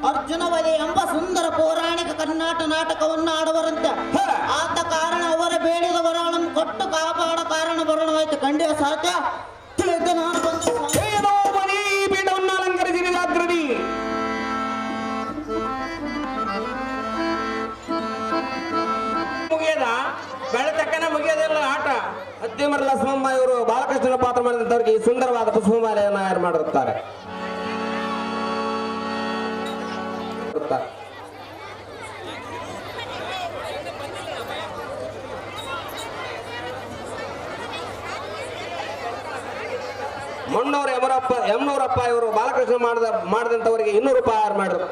ಅರ್ಜುನ ವಧೆ ಎಂಬ ಸುಂದರ ಪೌರಾಣಿಕ ಕರ್ನಾಟಕ ನಾಟಕವನ್ನು ಆಡುವರಂತೆ. ಆದ ಕಾರಣ ಅವರ ಬೇಡಿದ ವರಗಳನ್ನು ಕೊಟ್ಟು ಕಾಪಾಡ ಕಾರಣ ಬರಣವಾಯ್ತು. ಖಂಡಿತ ಸಾಧ್ಯ ತಿಳಿದು ನಾನು ಬಂದು ಪೀಠವನ್ನು ಅಲಂಕರಿಸಿದ ಜಾಗೃತಿ ಮುಗಿಯದ ಬೆಳತಕ್ಕನ ಮುಗಿಯೋದಿಲ್ಲ ಆಟ. ಅತ್ತಿಮರ ಲಕ್ಷ್ಮಮ್ಮ ಇವರು ಬಾಲಕೃಷ್ಣನ ಪಾತ್ರ ಮಾಡಿದಂತವ್ರಿಗೆ ಈ ಸುಂದರವಾದ ಪುಷ್ಪಮಾಲೆಯನ್ನು ತಯಾರು ಮಾಡಿರುತ್ತಾರೆ. ಮಣ್ಣೂರು ಎಮ್ನೂರಪ್ಪ ಇವರು ಬಾಲಕೃಷ್ಣ ಮಾಡಿದಂತವರಿಗೆ 200 ರೂಪಾಯಿ ತಯಾರು ಮಾಡಿದ್ರು.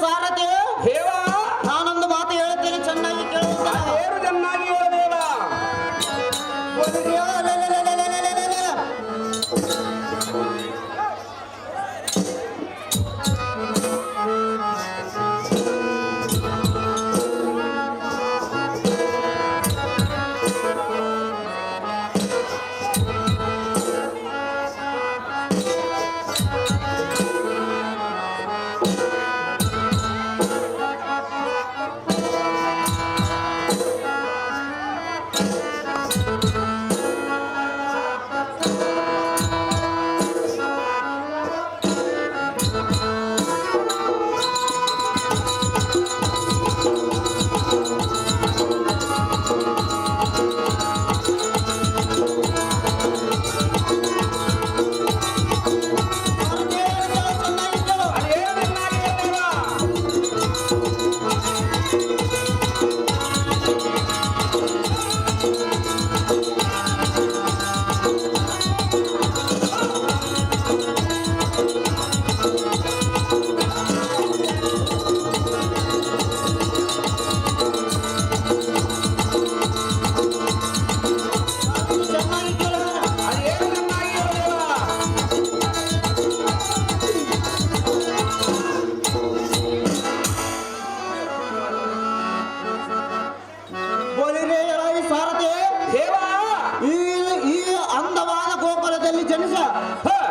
ಸಾರಥಿ ನಾನೊಂದು ಮಾತು ಹೇಳ್ತೀನಿ, ಚೆನ್ನಾಗಿ ಕೇಳುವುದ? ಚೆನ್ನಾಗಿ ಹೇಳದೇವ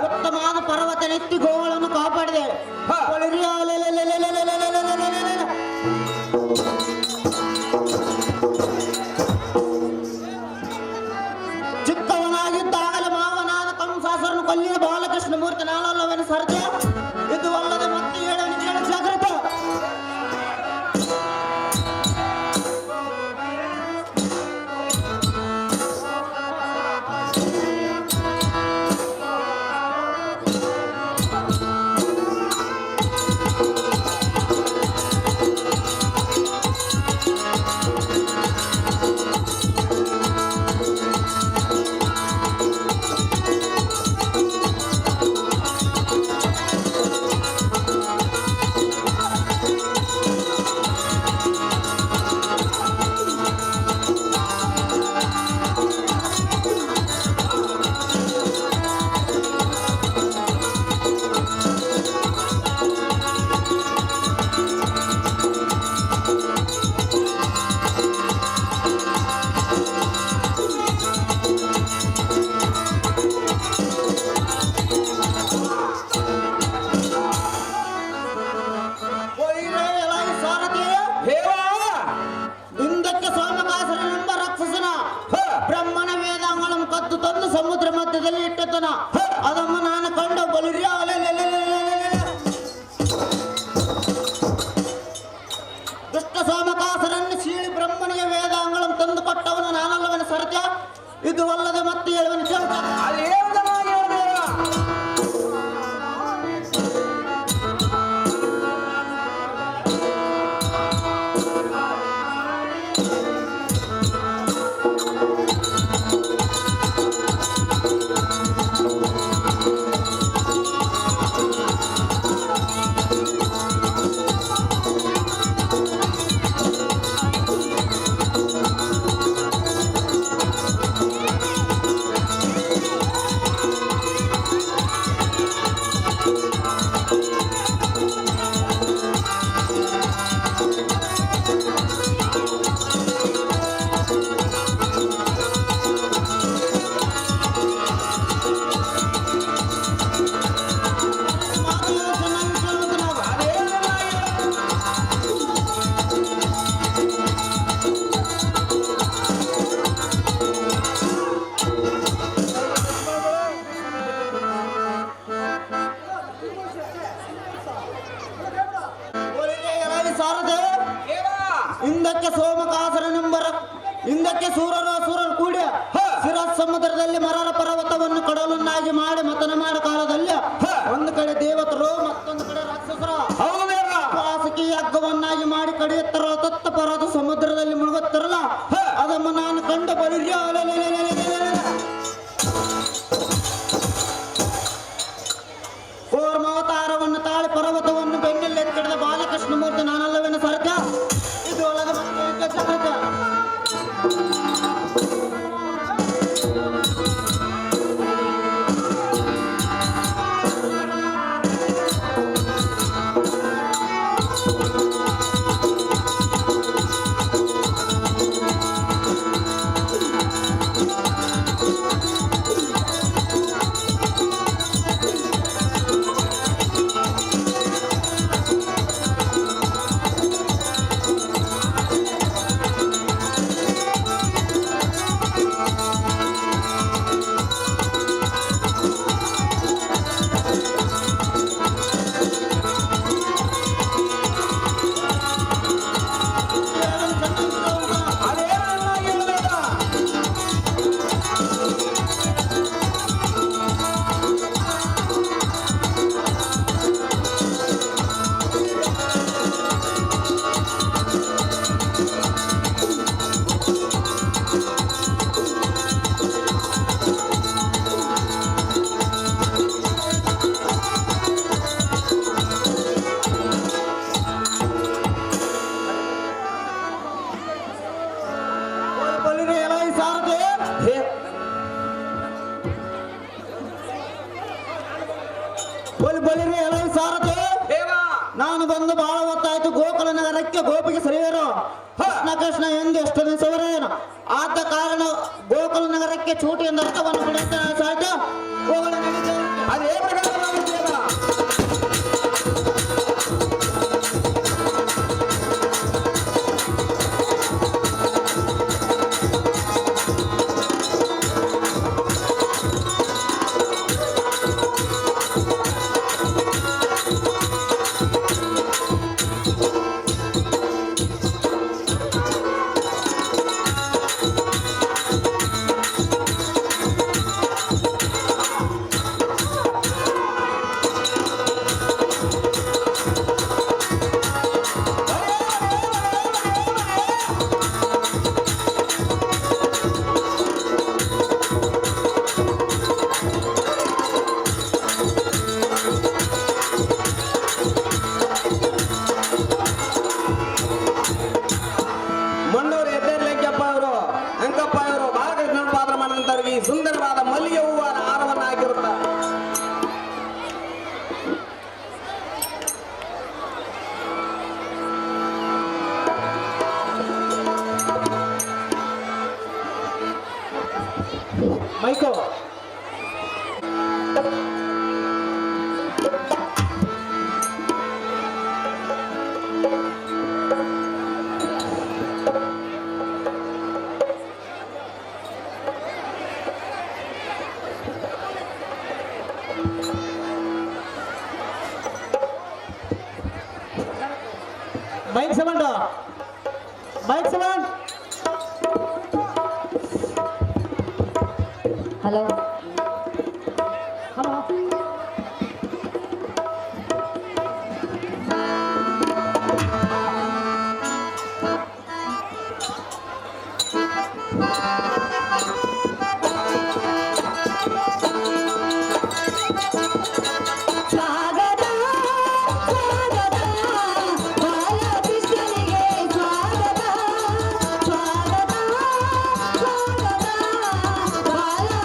ಉತ್ತಮವಾದ ಪರ್ವತ ನೆತ್ತಿ ಗೋಗಳನ್ನು ಕಾಪಾಡಿದೆ. ಚಿಕ್ಕವನಾಗಿದ್ದಾಗಲೇ ಮಾವನಾದ ಕಂಸಾಸುರನು ಕೊಲ್ಲಿದ ಬಾಲಕೃಷ್ಣ ಮೂರ್ತಿ ನಾನಲ್ಲವನ ಸರ್ಜ. ಇದು ಅಲ್ಲದೆ ಮತ್ತೆ ಹೇಳೋನು ಕೇಳ ಜಾಗ್ರತ. ಸಮುದ್ರ ಮಧ್ಯದಲ್ಲಿ ಇಟ್ಟತನ ಅದನ್ನು ನಾನು ಕಂಡ ಬಲಿರಿ. ದುಷ್ಟ ಸೋಮಕಾಸರನ್ನು ಸೀಳಿ ಬ್ರಹ್ಮನಿಗೆ ವೇದಾಂಗಳನ್ನು ತಂದು ಕೊಟ್ಟವನು ನಾನಲ್ಲವನ ಸರ್ಜ. ಇದು ಅಲ್ಲದೆ ಮತ್ತೆ ಹೇಳುವನು ಕೇಳ್ತ. ಹಿಂದಕ್ಕೆ ಸೋಮಕಾಸುರನೆಂಬರ ಹಿಂದಕ್ಕೆ ಸೂರರು ಕೂಡಿ ಶಿರ ಸಮುದ್ರದಲ್ಲಿ ಮರರ ಪರ್ವತವನ್ನು ಕಡಲನ್ನಾಗಿ ಮಾಡಿ ಮತನ ಮಾಡ ಕಾಲದಲ್ಲಿ ಒಂದು ಕಡೆ ದೇವತರು ಮತ್ತೊಂದು ಕಡೆ ರಾಕ್ಷಸರು ವಾಸುಕಿ ಹಗ್ಗವನ್ನಾಗಿ ಮಾಡಿ ಕಡಿಯುತ್ತಾರ ತತ್ತ ಪರ್ವತ ಸಮುದ್ರದಲ್ಲಿ ಮುಳುಗುತ್ತಾರಲ್ಲ ಅದನ್ನು ನಾನು ಕಂಡು ಬಲಿರ್ಯ ಕೂರ್ಮಾವತಾರವನ್ನು ತಾಳಿ ಪರ್ವತವನ್ನು ಬೆನ್ನಲ್ಲಿ ಎತ್ತಿಡಿದ ಬಾಲಕೃಷ್ಣ ಮೂರ್ತಿ ನಾನಲ್ಲವೇನ ಸಾಧ್ಯ ಇದು ಒಳಗ ನಾನು ಬಂದು ಬಹಳ ಹೊತ್ತಾಯ್ತು ಗೋಕುಲ ನಗರಕ್ಕೆ ಗೋಪಿಗೆ ಸರಿಯರು ಕೃಷ್ಣ ಕೃಷ್ಣ ಎಂದು ಎಷ್ಟು ದಿವಸವರೇನು ಆದ ಕಾರಣ ಗೋಕುಲ ನಗರಕ್ಕೆ ಚೂಟಿ ಎಂದು ಅರ್ಥವನ್ನು ಪಡೆಯುತ್ತೇನೆ ಸಾಧ್ಯ ಅದೇ ಸುಂದರವಾದ ಮಲ್ಲಿಗೆ ಹೂವಿನ ಹಾರವನ್ನು ಹಾಕಿರುತ್ತಾರೆ. ಮೈಕೋ ಬೈಕ್ ಸೆವೆಂಟ್ ಹಲೋ ಹಲೋ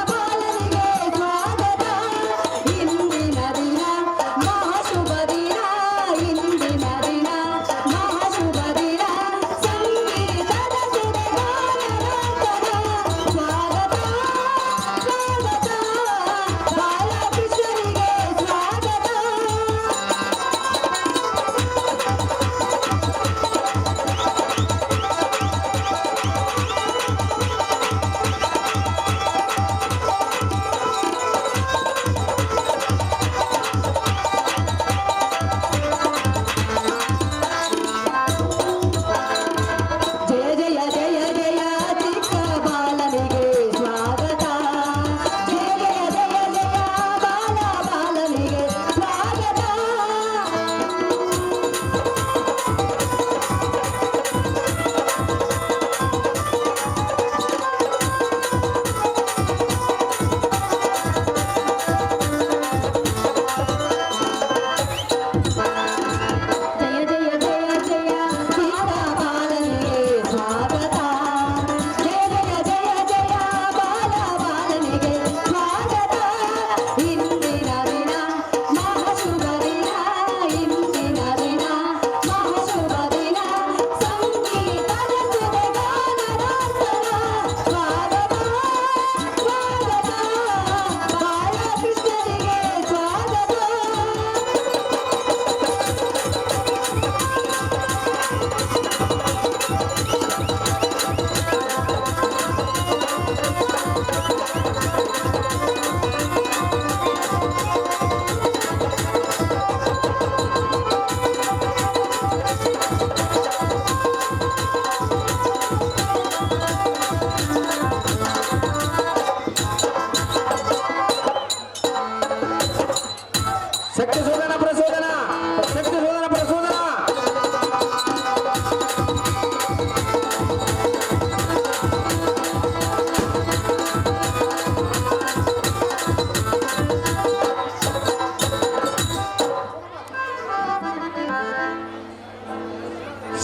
ಬಾಲ ಶಕ್ತಿ ಶೋಧನ ಪ್ರಸೋದನ ಶಕ್ತಿ ಶೋಧನ ಪ್ರಸೋದನ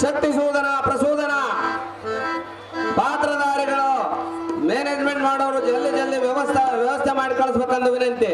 ಶಕ್ತಿ ಶೋಧನ ಪ್ರಸೋದನ ಪಾತ್ರಧಾರಿಗಳು ಮ್ಯಾನೇಜ್ಮೆಂಟ್ ಮಾಡೋರು ಜಲ್ದಿ ಜಲ್ದಿ ವ್ಯವಸ್ಥೆ ಮಾಡಿ ಕಳಿಸ್ಬೇಕಂದು ವಿನಂತಿ.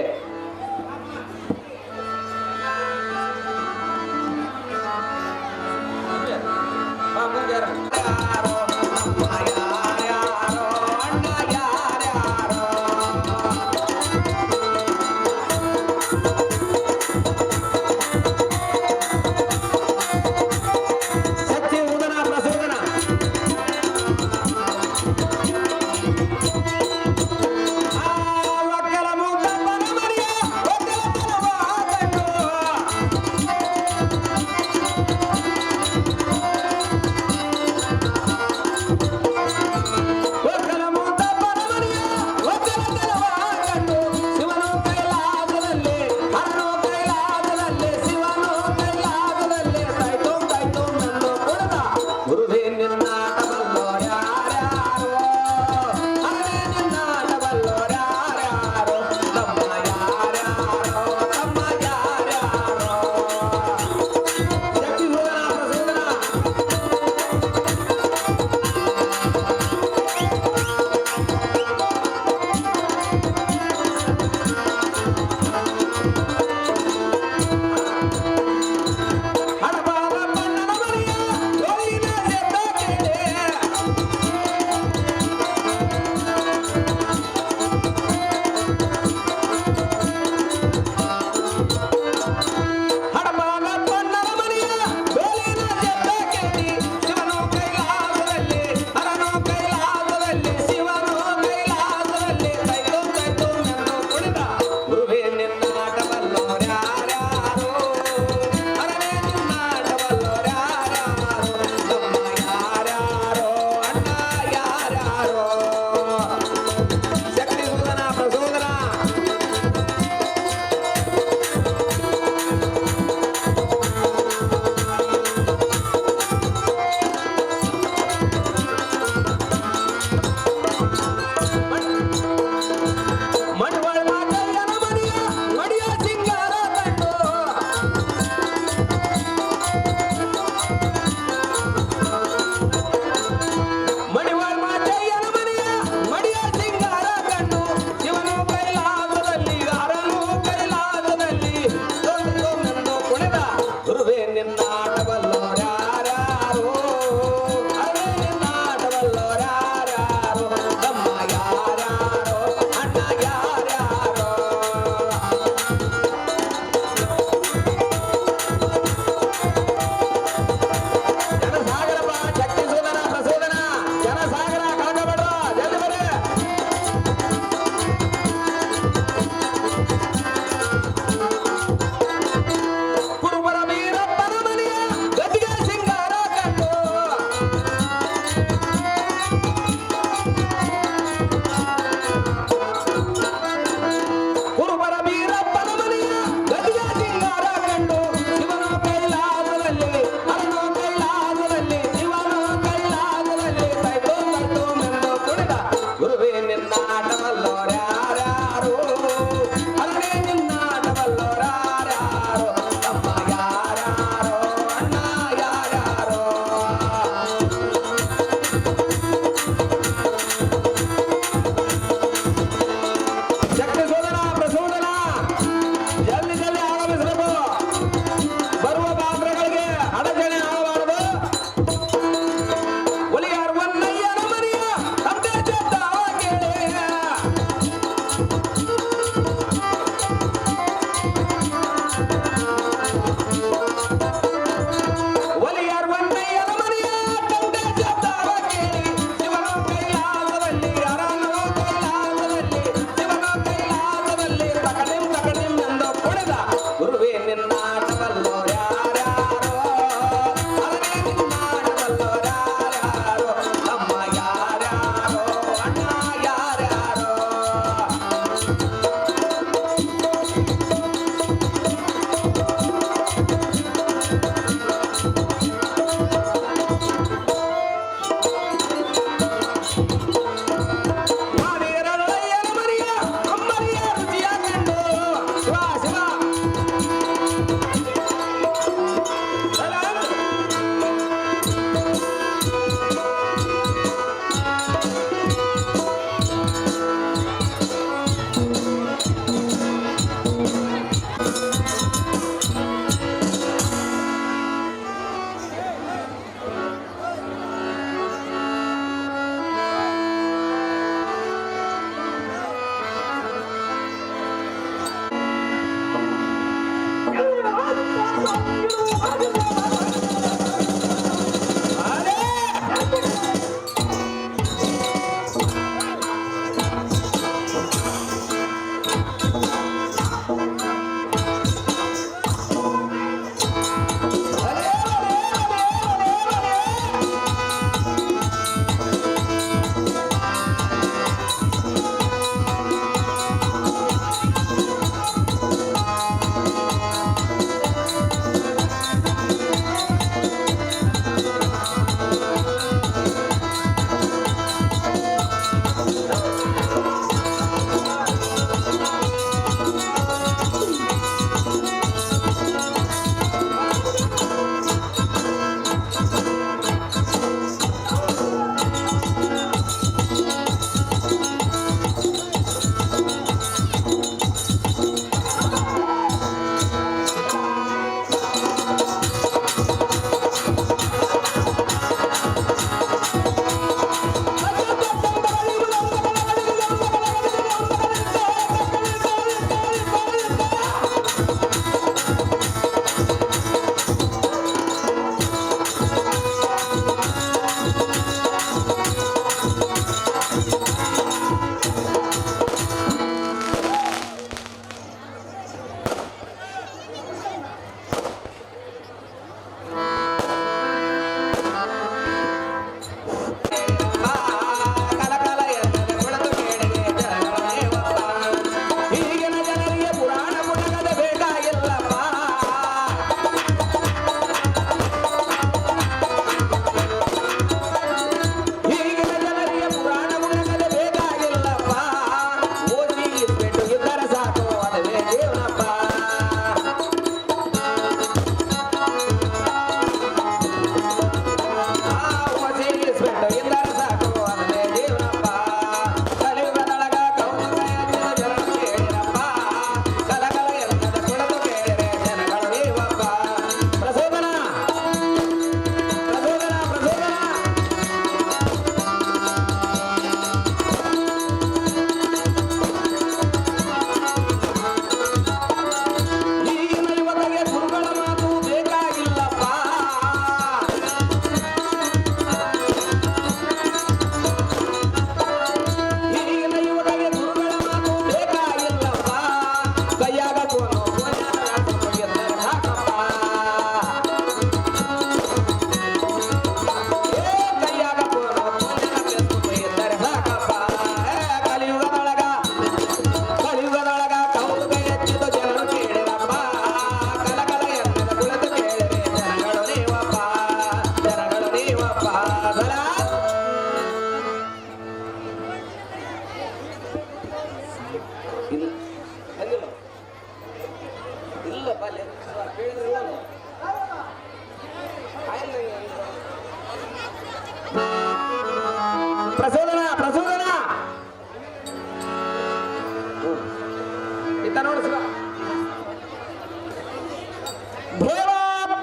ದೇವ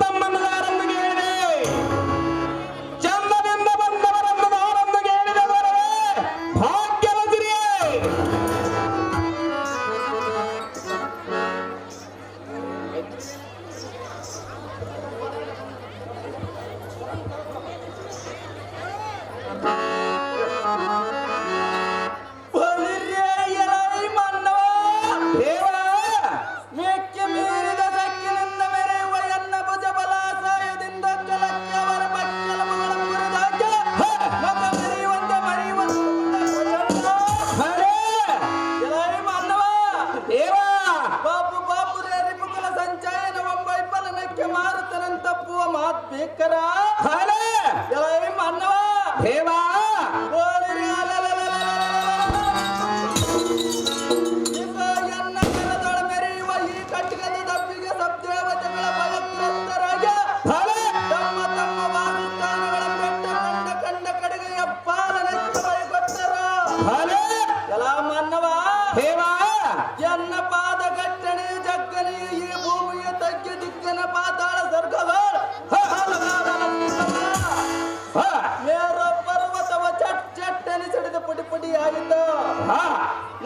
ತಮ್ಮನ್ನದಾರನ್ನು ಕೇಳಿದೆ, ಚಂದದಿಂದ ಬಂದವರನ್ನು ನಾರನ್ನು ಕೇಳಿದವರೇ ಭಾಗ್ಯವಂತರಿಯೇ.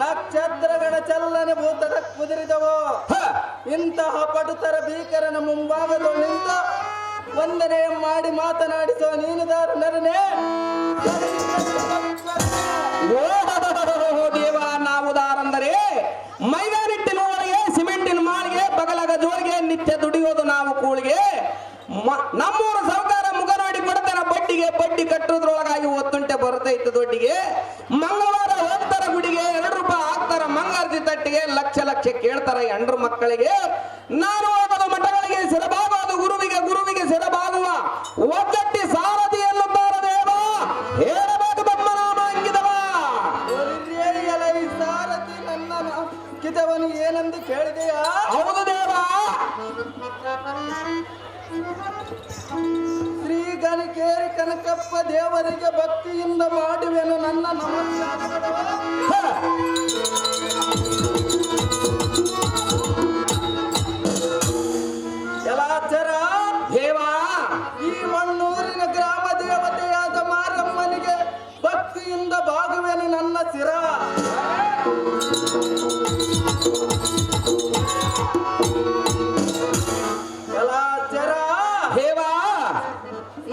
ನಕ್ಷತ್ರಗಳ ಚಲನೆ ಭೂತದ ಕುದುರಿದವು. ಇಂತಹ ಪಟುತರ ಭೀಕರನ ಮುಂಭಾಗದಲ್ಲಿ ನಿಂತು ವಂದನೆ ಮಾಡಿ ಮಾತನಾಡಿಸುವ ನೀನುದಾರ ನರನೇ. ದೇವ ನಾವುದಾರಂದರೆ ಮೈದಾನಿಟ್ಟಿನ ಒಳಗೆ ಸಿಮೆಂಟಿನ ಮಾಳಿಗೆ ಬಗಲಗ ಜೋಳಿಗೆ ನಿತ್ಯ ದುಡಿಯೋದು ನಾವು ಕೂಳಿಗೆ. ನಮ್ಮೂರ ಸರ್ಕಾರ ಮುಖ ನೋಡಿ ಕೊಡ್ತಾನ ಬಡ್ಡಿಗೆ, ಬಡ್ಡಿ ಕಟ್ಟುವುದ್ರೊಳಗಾಗಿ ಒತ್ತುಂಟೆ ಬರ್ತೈತೆ ದೊಡ್ಡಿಗೆ. ಮಂಗಳವಾರ ಹೋಗ್ತಾರ ಗುಡಿಗೆ, 2 ರೂಪಾಯಿ ಹಾಕ್ತಾರ ಮಂಗಾರತಿ ತಟ್ಟಿಗೆ, ಲಕ್ಷ ಲಕ್ಷ ಕೇಳ್ತಾರ ಎಂಡ್ರ ಮಕ್ಕಳಿಗೆ. ನಾನು ಹೋಗೋದು ಮಠಗಳಿಗೆ ಸಿರಬಾಗೋದು ಗುರುವಿಗೆ, ಗುರುವಿಗೆ ಸಿರಬಾಗುವ ಒಗ್ಗಟ್ಟಿ ಸಾರಥಿ ಎನ್ನುತ್ತಾರ ದೇವ. ಹೇಳಬೇಕು ತಮ್ಮ ನಾಮ ಅಂಕಿತವ. ಸಾರಥಿ ನನ್ನ ಅಂಕಿತವನು ಏನೆಂದು ಕೇಳಿದೆಯಾ? ಹೌದು ದೇವ. ಶ್ರೀ ಗಣಿಕೇರಿ ಕನಕಪ್ಪ ದೇವರಿಗೆ ಭಕ್ತಿಯಿಂದ ಮಾಡುವೆನು ನನ್ನ ನಮಸ್ಕಾರಗಳು. ಜಲಾಚರ ದೇವ, ಈ ಮಣ್ಣೂರಿನ ಗ್ರಾಮ ದೇವತೆಯಾದ ಮಾರಮ್ಮನಿಗೆ ಭಕ್ತಿಯಿಂದ ಬಾಗುವೆನು ನನ್ನ ಶಿರ. ಜಲಾಚರ ದೇವ,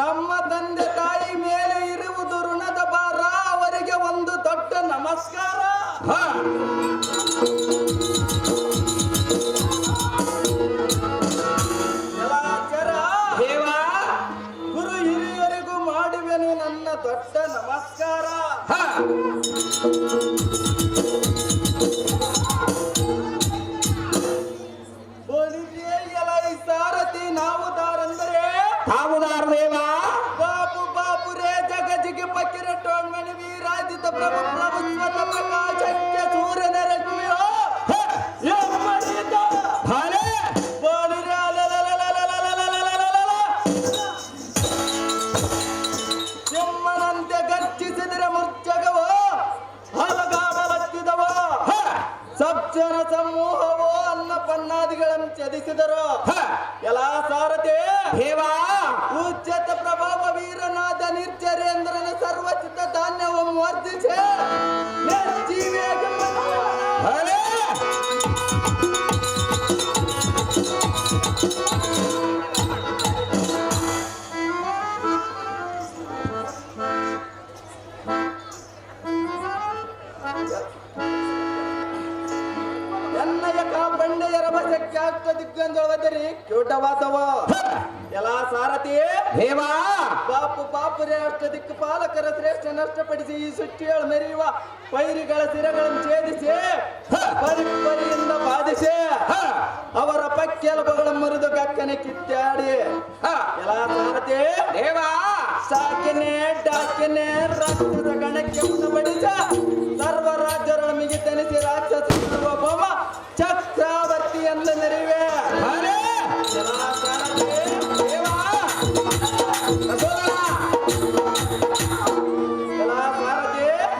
ನಮ್ಮ ತಂದೆ ತಾಯಿ ಮೇಲೆ ಇರುವುದು ಋಣದ ಭಾರ, ಅವರಿಗೆ ಒಂದು ದೊಡ್ಡ ನಮಸ್ಕಾರ. ಜಲಾಚರ ದೇವ, ಗುರು ಹಿರಿಯರಿಗೂ ಮಾಡುವೆನು ನನ್ನ ದೊಡ್ಡ ನಮಸ್ಕಾರ. ಸಾರಥಿ ನಾವುದಾರಂದರೆ ತಾವುದಾರ ದೇವ. ಬಾಪು ಬಾಪು ರೇ ಜಗಜಿಗೆ ಪಕ್ಕಿರ ಟೋಣ್ಮಣಿ ವೀರಾಜಿತ ಪ್ರಭು ಪ್ರಭು ಸ್ವತ ಪ್ರಕಾಶಕ್ಕೆ ಸೂರ್ಯನ ರಶ್ಮಿಯೋ ಸಿಂಹನಂತೆ ಗರ್ಜಿಸಿದರೆ ಮುರ್ಚಗವೋ ಹಲಗಾಡಲತ್ತಿದವೋ. ಸಜ್ಜನ ಸಮೂಹವೋ ಅನ್ನ ಪನ್ನಾದಿಗಳನ್ನು ಛೇದಿಸಿದರು. ಎಲ್ಲ ಸಾರಥಿ ದೇವ, ಉಚ್ಚತ ಪ್ರಭಾವ ವೀರನಾದ ನಿರ್ಜರೇಂದ್ರನ ಸರ್ವಚಿತ್ತ ಧಾನ್ಯವನ್ನು ವರ್ಧಿಸಿ ನಿರ್ಜೀವಿಯಾಗಿ ಎನ್ನಯ ಕಾಪಂಡೆಯರ ಬಸಕ್ಕೆ ಅಷ್ಟ ದಿಗ್ಗಂಜಳವದರಿ ಕ್ಯೂಟವಾದವ. ಎಲ್ಲ ಸಾರಥಿ ದೇವ, ಪಾಪು ಪಾಪುರೇ ಅಷ್ಟ ದಿಕ್ಕು ಪಾಲಕರ ಶ್ರೇಷ್ಠ ನಷ್ಟಪಡಿಸಿ ಈ ಸೃಷ್ಟಿಗಳು ಮೆರೆಯುವ ಪೈರಿಗಳ ಸಿರಗಳನ್ನು ಛೇದಿಸಿ ಪರಿಪರಿಯಿಂದ ಬಾಧಿಸಿ ಅವರ ಪಕ್ಕೆಲುಬಗಳ ಮುರಿದು ಗಕ್ಕನೆ ಕಿತ್ತಾಡಿ. ಎಲ್ಲ ಸಾರಥಿ ದೇವ, ಸಾಕಿನೆ ಡಾಕಿನೆ ರಾಕ್ಷಸ ಗಣಕ್ಕೆ ಬಡಿಸ ಸರ್ವ ರಾಜ್ಯಗಳ ಮಿಗಿತನಿಸಿ ರಾಕ್ಷಸ ಒಬ್ಬ ಚಕ್ರವರ್ತಿ ಎಂದು ನೆರವೇ.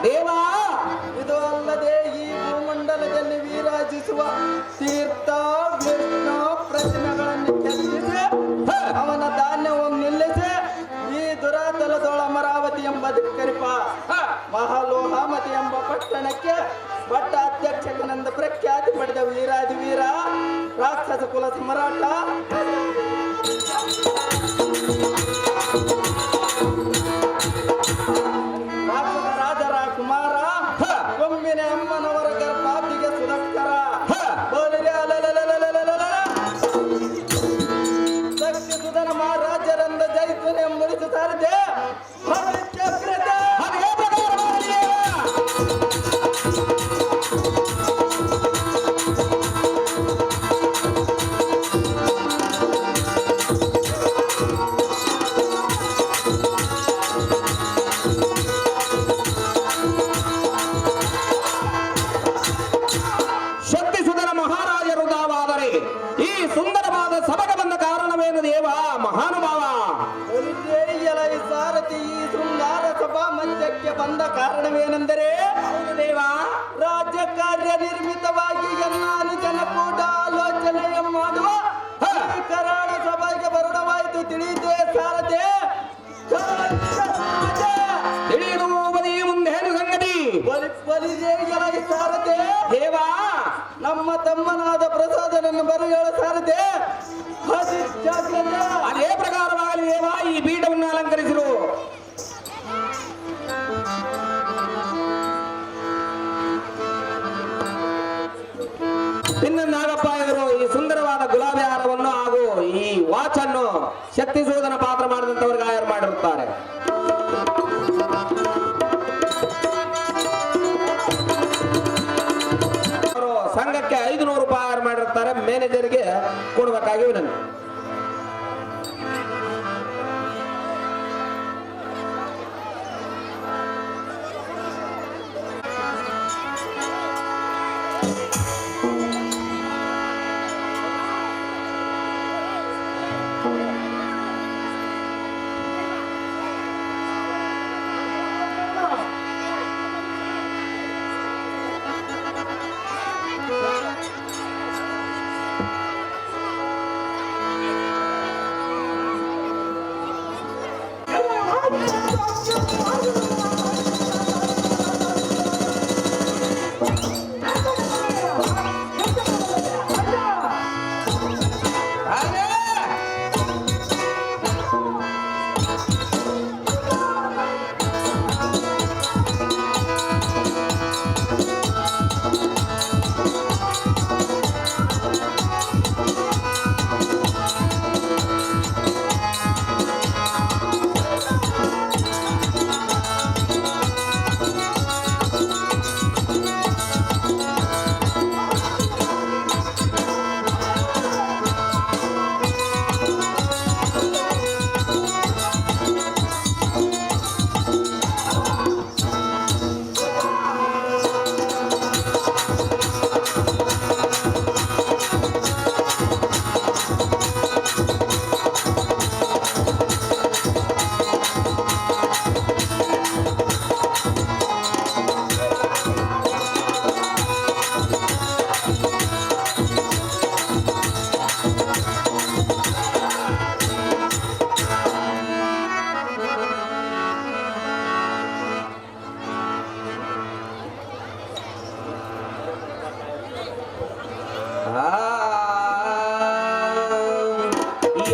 ದೇವ, ಇದು ಅಲ್ಲದೆ ಈ ಭೂಮಂಡಲದಲ್ಲಿ ವಿರಾಜಿಸುವ ತೀರ್ಥ ನರಿಪ ಮಹಾಲೋಹಾಮತಿ ಎಂಬ ಪಟ್ಟಣಕ್ಕೆ ಪಟ್ಟ ಅಧ್ಯಕ್ಷಕನೆಂದು ಪ್ರಖ್ಯಾತಿ ಪಡೆದ ವೀರಾದಿ ವೀರ ರಾಕ್ಷಸ ಕುಲ ಸಮರಾಟ ರಾಕ್ಷಸ ರಾಜರ ಕುಮಾರ ಕೊಂಬಿನ ಅಮ್ಮನವರ ಗರ್ಭಾಪಿಗೆ ಸುಧಕ್ಕರ ಶಕ್ತಿ ಸುಧನ ಮಹಾರಾಜರಂದ ಜೈತ್ವನೆ ಮುರಿದು ಸಾರದೆ ಈ ಸುಂದರವಾದ ಸಭೆಗೆ ಬಂದ ಕಾರಣವೇನು ದೇವ ಮಹಾನುಭಾವ? ಸಾರಥಿ ಈ ಶೃಂಗಾರ ಸಭಾ ಮಧ್ಯಕ್ಕೆ ಬಂದ ಕಾರಣವೇನೆಂದರೆ ದೇವ ರಾಜ್ಯ ಕಾರ್ಯ ನಿರ್ಮಿತವಾಗಿ ಎಲ್ಲಾನು ಜನಕೂಟ ಆಲೋಚನೆ ಮಾಡುವ ಕರಾಳ ಸಭೆಗೆ ಬರುಣವಾಯಿತು ತಿಳಿಯುತ್ತೆ ಸಾರಥಿ ತಿಳಿಯುವುದು ಬದಿ ಮುಂದೇನು ಸಂಗತಿ ಸಾರಥಿ ದೇವ ನಮ್ಮ ತಮ್ಮನಾದ ಪ್ರಸಾದನನ್ನು ಬರೆಯಳ ಸಾರಥಿ ಅದೇ ಪ್ರಕಾರವಾಗಲಿ ದೇವ ಈ ಪೀಠವನ್ನು ಅಲಂಕರಿಸಿರು. ನಾಗಪ್ಪ ಇವರು ಈ ಸುಂದರವಾದ ಗುಲಾಬಿ ಹಾರವನ್ನು ಹಾಗೂ ಈ ವಾಚ್ ಅನ್ನು ಶಕ್ತಿಸೂದನ ಪಾತ್ರ ಮಾಡಿದಂತವರಿಗೆ ಆಯರ್ ಮಾಡಿರುತ್ತಾರೆ. ಸಂಘಕ್ಕೆ 500 ರೂಪಾಯಿ ಆಯರ್ ಮಾಡಿರ್ತಾರೆ. ಮ್ಯಾನೇಜರ್ಗೆ ಕೊಡಬೇಕಾಗಿ ವಿನಂತಿ.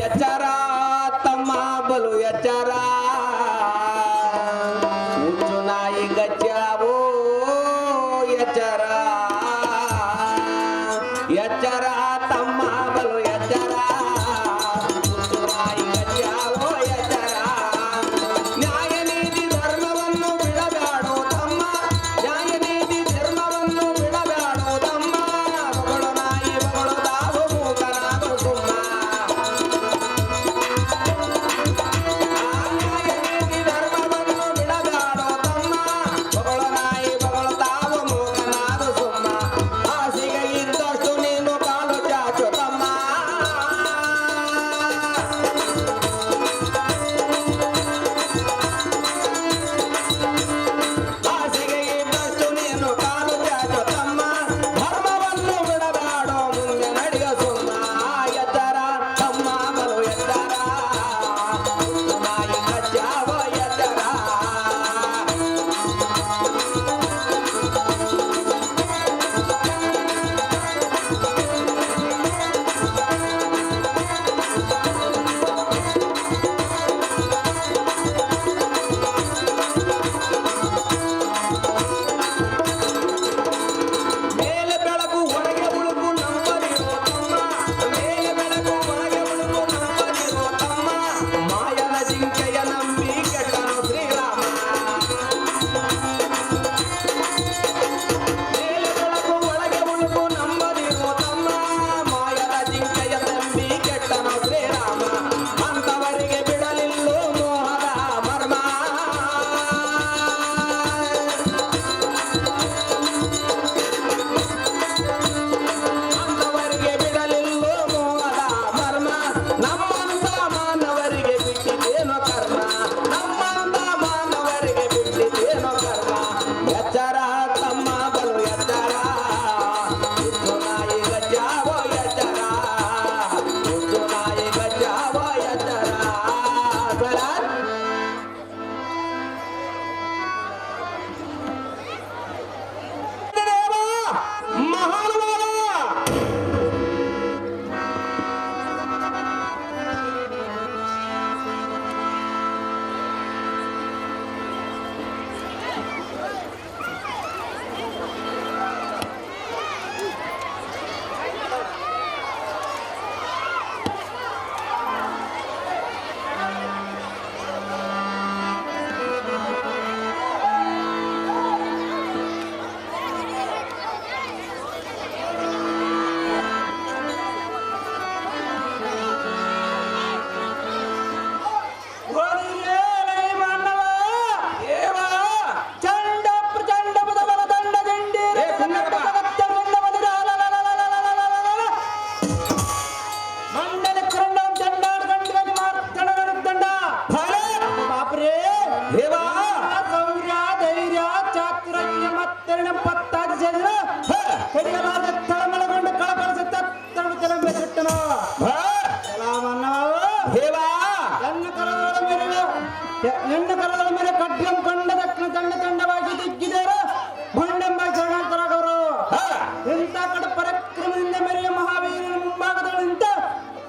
ಎಚ್ಚರ ತಮ್ಮ ಬಲು ಎಚ್ಚರ ಹುಚ್ಚು ನಾಯಿ ಗಚ್ಚಾವೋ ಎಚ್ಚರ ಎಚ್ಚರ ತಮ್ಮ ಬಲು ಎಚ್ಚರ ಹುಚ್ಚು ನಾಯಿ ಗಚ್ಚಾವೋ ಎಚ್ಚರ ನ್ಯಾಯ ನೀತಿ ಧರ್ಮವನ್ನು ಬಿಡಬೇಡೋ ತಮ್ಮ ನ್ಯಾಯ ನೀತಿ ಧರ್ಮವನ್ನು ಬಿಡಬೇಡೋ ತಮ್ಮ ಬಗಳು ನಾಯಿ ಬಗಳು ತಾವು ಮೂಕನಾಗೋ ಸುಮ್ಮ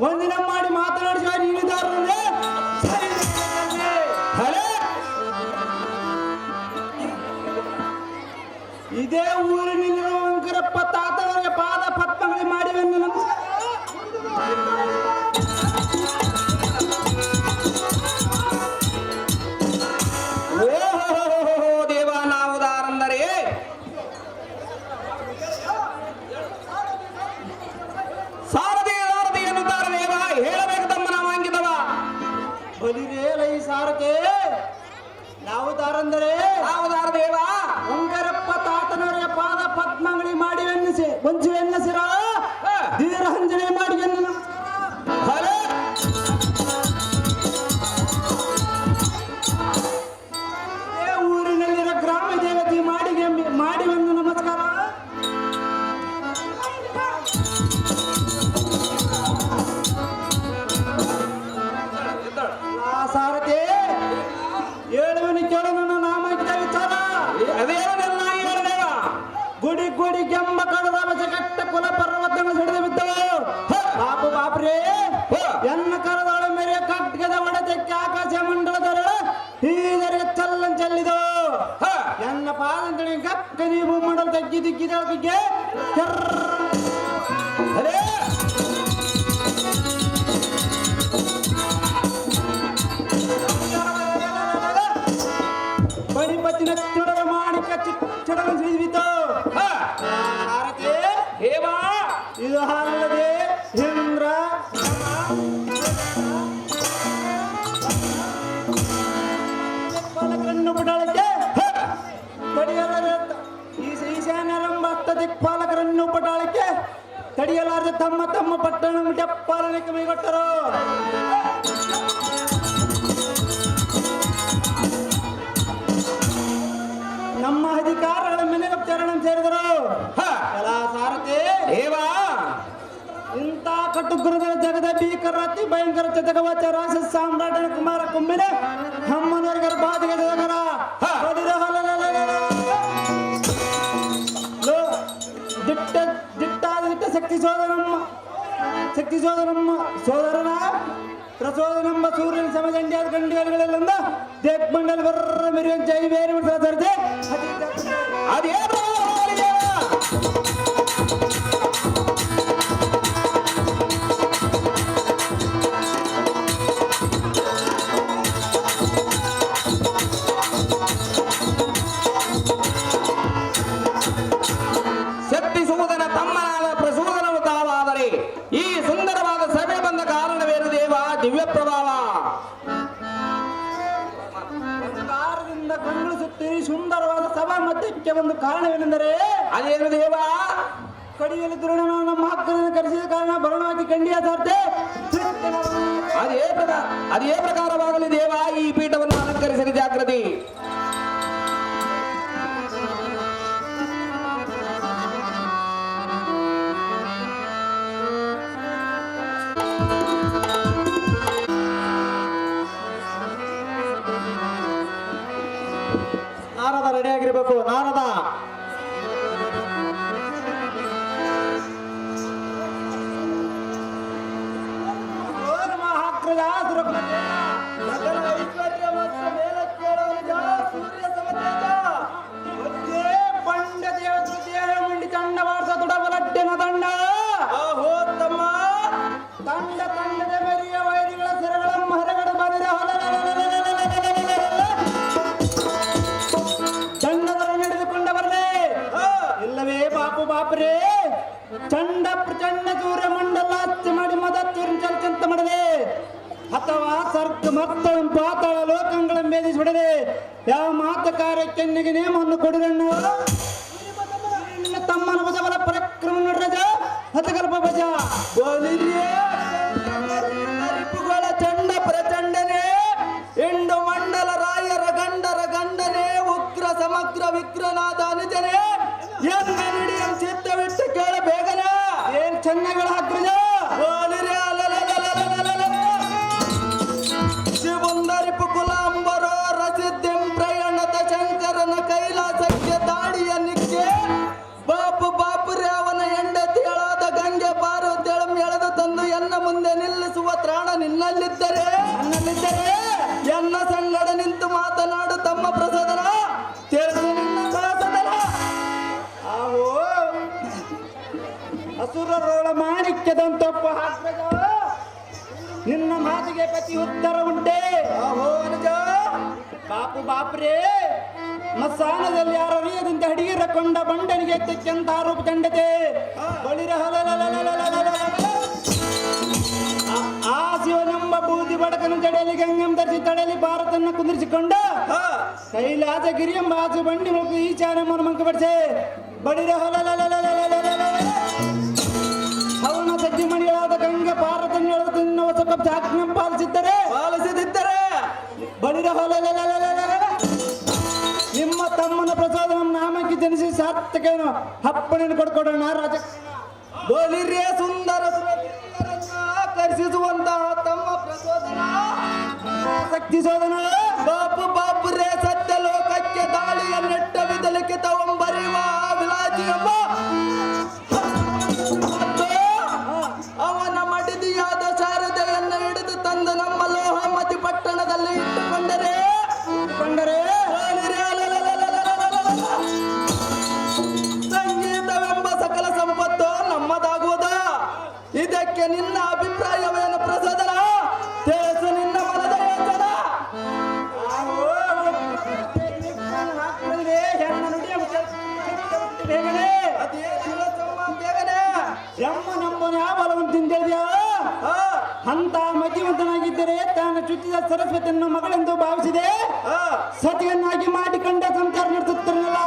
ವಂದನೆ ಮಾಡಿ ಮಾತನಾಡಿಸುವ ನೀಡಿದಾರರೇ ಇದೇ ಊರಿನಲ್ಲಿರುವ ವಂಕರಪ್ಪ ತಾತವರಿಗೆ ಪಾದ ಪದ್ಮಗಳಿಗೆ ಮಾಡಿವೆಂದು ಓಹೋ ದೇವ ನಾವುದಾರಂದರೆ ಸಾರಥಿ ಎನ್ನುತ್ತಾರೆ ದೇವ ಹೇಳಬೇಕು ತಮ್ಮ ನಾಮಾಂಕಿತವ ಬಲಿರೇಲ ಈ ಸಾರಕ್ಕೆ ಯಾವುದಾರಂದರೆ ನಾವುದಾರ ದೇವ ವಂಕರಪ್ಪ ತಾತನವರಿಗೆ ಪಾದ ಪದ್ಮಗಳಿಗೆ ಮಾಡಿವೆನ್ನಿಸಿ ವಂಚುವೆನ್ನಸಿರ ಧೀರಹಂಜನೆ ಮಾಡಿ ಎನ್ನು ಊರಿನಲ್ಲಿರೋ ಗ್ರಾಮ ದೇವತೆ ಮಾಡಿವೆಂದು ನಮಸ್ಕಾರ ಸಾರಥಿ ಹೇಳುವನು ಕೇಳು ನನ್ನ ನಾಮಕಿತ ವಿಚಾರ ಅದೇನೆಲ್ಲ ಹೇಳಿದೇವ ಗುಡಿ ಗುಡಿ ಕೆಂಬ ಕಡದ ಬಸಗಟ್ಟ ಕುಲ ಪರ್ವತಗಳು ಸಿಡಿದು ಬಿದ್ದವು ಬಾಪು ಬಾಪ್ರೇ ಎನ್ನ ಕರದೊಳ ಮೇರೆ ಕಟ್ಟಗದ ಒಡೆದಕ್ಕೆ ಆಕಾಶ ಮಂಡಲದರ ಹೀದರಿಗೆ ಚಲ್ಲನ್ ಚೆಲ್ಲಿದವು ಎನ್ನ ಪಾದಂತಳಿ ಕಕ್ಕ ನೀವು ಮಂಡಲ ತಗ್ಗಿ ದಿಕ್ಕಿದೊಳಗೆ ಬಡಿಪತ್ತಿನ ಚುಡರ ಮಾಣಿಕ ಚಡಲ ಸಿಡಿದಿತ್ತು ದೇವ ಇದು ಅಲ್ಲದೆ ಇಂದ್ರ ಪಾಲಕರನ್ನು ಪಟಾಳಕ್ಕೆ ತಡೆಯಲಾರ ಈಶಾನ್ಯರೆಂಬ ದಿಕ್ಪಾಲಕರನ್ನು ಪಟಾಳಕ್ಕೆ ತಡೆಯಲಾರದೆ ತಮ್ಮ ತಮ್ಮ ಪಟ್ಟಣ ಪಾಲನೆಗೆ ಮೈಗೊಟ್ಟರು ನಮ್ಮ ಅಧಿಕಾರಗಳ ಮೇಲೆ ಚರಣ ಸೇರಿದರು ಎಲ್ಲ ಸಾರಥಿ ದೇವ ಇಂಥ ಕಟುಗುರುಗಳ ಜಗದ ಭೀಕರ ಅತಿ ಭಯಂಕರ ಚತಕವಾಚ ರಾಕ್ಷಸ ಸಾಮ್ರಾಟನ ಕುಮಾರ ಕುಂಬಿನ ಅಮ್ಮನವರಿಗರ ಬಾಧಿಗೆ ಜಗರ ದಿಟ್ಟ ಶಕ್ತಿ ಸೋದರಮ್ಮ ಸೋದರನ ಪ್ರಚೋದನೆಂಬ ಸೂರ್ಯನ ಸಮಜಂಡಿಯಾದ ಗಂಡಿಯರುಗಳೆಲ್ಲ ದೇಕ್ಮಂಡಲ ಬರ್ರ ಮೆರಿಯ ಜೈ ಬೇರೆ ಸರದೆ ಅದೇನು ಶಕ್ತಿಸುವುದನ ತಮ್ಮನಾದ ಪ್ರಸೂದನವು ತಾವಾದರೆ ಈ ಸುಂದರವಾದ ಸಭೆ ಬಂದ ಕಾರಣವೇನು ದೇವ ದಿವ್ಯ ಪ್ರಭಾವ ಕಾರದಿಂದ ಕಣ್ಣು ಸುತ್ತಿ ಸುಂದರವಾದ ಸಭಾ ಮಧ್ಯಕ್ಕೆ ಒಂದು ಕಾರಣವೇನೆಂದರೆ ಅದೇನು ದೇವ ಕಡಿಯಲ್ಲಿ ದುರುಣನ ನಮ್ಮ ಹಕ್ಕನ್ನು ಕರೆಸಿದ ಕಾರಣ ಬರಣವಾಗಿ ಕಂಡಿಯ ಸಾರ್ತೆ ಅದೇ ಪ್ರಕಾರವಾಗಲಿ ದೇವ ಈ ಪೀಠವನ್ನು ಅಲಂಕರಿಸಲಿ ಜಾಗೃತಿ ನಾರದ ರೆಡಿ ಆಗಿರ್ಬೇಕು ನಾರದ ಪಂಡ ದೇವ ಮಂಡಿ ಚಂಡ ಬಾರ್ಸ ತುಡಬಲಡ್ಡಿನ ದಂಡ ತಮ್ಮ ತಂಡ ತಂಡದ ಮರಿಯ ವೈರಿಗಳ ಸಿರಗಳ ಮರಗಡ ಬಲಿರ ಚಂಡದರ ನಡೆದುಕೊಂಡ ಬರಲೇ ಇಲ್ಲವೇ ಬಾಪು ಬಾಪ್ರೇ ಚಂಡ ಪ್ರಚಂಡ ಸೂರ್ಯ ಮಂಡಲ ಹತ್ಯೆ ಮಾಡಿ ಮದ ಚಂತ ಮಾಡದೆ ಅಥವಾ ಸರ್ಕ ಮತ್ತ ಪಾತಾಳ ಲೋಕಗಳ ಭೇದಿಸಿಬಿಡದೆ ಯಾವ ಮಾತ ಕಾರ್ಯಕ್ಕೆನ್ನಿಗೆ ನೇಮವನ್ನು ಕೊಡಿರಣ್ಣು ತಮ್ಮನ ಬಜಬಲ ಪರಾಕ್ರಮ ನಡ್ರಜ ಹತಕಲ್ಪ ಬಜ ರಿಪುಗಳ ಚಂಡ ಪ್ರಚಂಡನೆ ಎಂಡು ಮಂಡಲ ರಾಯರ ಗಂಡರ ಗಂಡನೆ ಉಗ್ರ ಸಮಗ್ರ ವಿಗ್ರನಾದ ನಿಜನೆ ಎನ್ನ ನಿಡಿಯಂ ಚಿತ್ತವಿಟ್ಟು ಕೇಳ ಬೇಗನ ಏನ್ ಚೆನ್ನಾಗಳ ಹಾಕ್ರಜ ಶಿವಂದರಿಪು ಕುಲಾಂಬರೋ ರಸಿದ್ದಿಂ ಪ್ರಯಾಣದ ಶಂಕರನ ಕೈಲಾಸಕ್ಕೆ ದಾಳಿಯಲ್ಲಿ ಸಮುದ್ರದೊಳ ಮಾಣಿಕ್ಯದಂತಪ್ಪ ಹಾಕ್ಬೇಕ ನಿನ್ನ ಮಾತಿಗೆ ಪ್ರತಿ ಉತ್ತರ ಉಂಟೆ ಬಾಪು ಬಾಪ್ರೇ ಮಸಾನದಲ್ಲಿ ಯಾರ ಅರಿಯದಂತೆ ಅಡಿಗಿರ ಕೊಂಡ ಬಂಡನಿಗೆ ತೆಕ್ಕೆಂತ ಆರೋಪ ಕಂಡತೆ ಬಳಿರ ಆ ಶಿವನೆಂಬ ಬೂದಿ ಬಡಕನ ಜಡೆಯಲ್ಲಿ ಗಂಗಂ ಧರಿಸಿ ತಡೆಯಲ್ಲಿ ಭಾರತನ್ನ ಕುಂದಿರಿಸಿಕೊಂಡ ಕೈಲಾಸಗಿರಿ ಎಂಬ ಆಸು ಬಂಡಿ ಮುಳುಕು ಈ ಚಾನಮ್ಮನ ಮಂಕ ಬಡಿಸೆ ಬಡಿರ ಅವನ ಸಜ್ಜಿಮಣಿಗಳಾದ ಗಂಗೆ ಭಾರತ ಹೊಸ ಕಪ್ ಆಜ್ಞೆ ಪಾಲಿಸಿದ್ದರೆ ಬಡಿರ ನಿಮ್ಮ ತಮ್ಮನ ಪ್ರಸಾದ ನಮ್ಮ ನಾಮಕ್ಕೆ ಜನಿಸಿ ಸಾರ್ಥಕೇನು ಅಪ್ಪಣೆಯನ್ನು ಕೊಡ್ಕೊಡೋಣ ರಾಜ ಬಲಿರೇ ಸುಂದರ ಆಕರ್ಷಿಸುವಂತಹ ತಮ್ಮ ಪ್ರಚೋದನ ಶಕ್ತಿ ಶೋಧನ ಬಾಪು ರೇ ಸತ್ಯ ಲೋಕಕ್ಕೆ ದಾಳಿಯ ನೆಟ್ಟ ವಿದಲಿಕೆ ತವಂಬರಿವ ವಿಲಾಸಿ ಎಂಬ ಅವನ ಮಡಿದಿಯಾದ ಶಾರದೆಯನ್ನು ಹಿಡಿದು ತಂದು ನಮ್ಮ ಲೋಹಮತಿ ಪಟ್ಟಣದಲ್ಲಿ ಇಟ್ಟುಕೊಂಡರೆ ಸಂಗೀತವೆಂಬ ಸಕಲ ಸಂಪತ್ತು ನಮ್ಮದಾಗುವುದ ಇದಕ್ಕೆ ನಿನ್ನ ಅಭಿಪ್ರಾಯವೇನು ಪ್ರಸಾದನ ತಿಳಿಸು ನಿನ್ನ ಮನದ ಯೋಚನ ಅಂತ ಮತಿವಂತನಾಗಿದ್ದರೆ ತಾನು ಚುಚ್ಚಿದ ಸರಸ್ವತಿಯನ್ನು ಮಗಳೆಂದು ಭಾವಿಸಿದೆ ಸತಿಯನ್ನಾಗಿ ಮಾಡಿಕೊಂಡ ಸಂಸಾರ ನಡೆಸುತ್ತಿರಲಿಲ್ಲ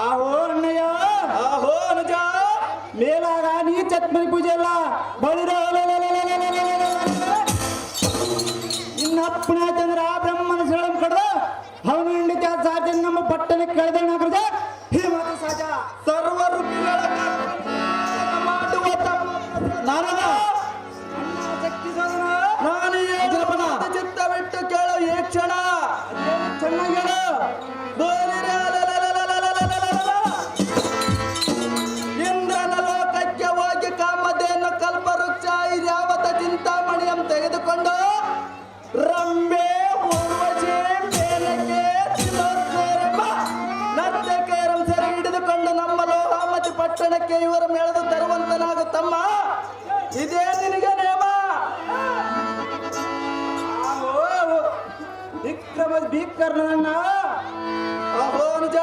ಆಹೋ ಅಣ್ಣಯ್ಯ ಆಹೋ ಅನುಜ ಮೇಲಾಗ ನೀ ಚತ್ಮನಿ ಪೂಜೆ ಅಲ್ಲ ಬಳಿರ ನಿನ್ನ ಅಪ್ಪನ ಚಂದ್ರ ಆ ಬ್ರಹ್ಮನ ಶರಣ ಕಡ್ದ ಅವನು ಹಿಂಡಿತ ಸಾಧ್ಯ ನಮ್ಮ ಪಟ್ಟಣಕ್ಕೆ ಕಳೆದ ಹೇ ಮಾತು ಸಹಜ ಸರ್ವ ಋತುಗಳ ಮಾಡುವ ನಾರದ ಶಕ್ತಿ ಸಾಧನ ನಾನು ಚಿತ್ತವಿಟ್ಟು ಕೇಳೋ ಈ ಕ್ಷಣ ಚೆನ್ನಾಗಿ ಹೇಳು ಇಂದ್ರನ ಲೋಕಕ್ಕೆ ಹೋಗಿ ಕಾಮಧೇನು ಕಲ್ಪವೃಕ್ಷ ಇದ್ಯಾವತ ಚಿಂತಾಮಣಿಯಂ ತೆಗೆದುಕೊಂಡು ರಂಬೆ ಊರ್ವಶಿ ಮೇಲಕ್ಕೆ ನರ್ತಕೆಯರಂ ಸೆರೆ ಹಿಡಿದುಕೊಂಡು ನಮ್ಮ ಲೋಹಾಮತಿ ಪಟ್ಟಣಕ್ಕೆ ಇವರ ಮೇಳೆದು ತರುವಂತನಾಗುತ್ತಮ್ಮ ಇದೇ ನಿನಗೆ ನೇಮ ವಿಕ್ರಮ ಭೀಕರ್ಣನ ಅಹೋ ಅನುಜ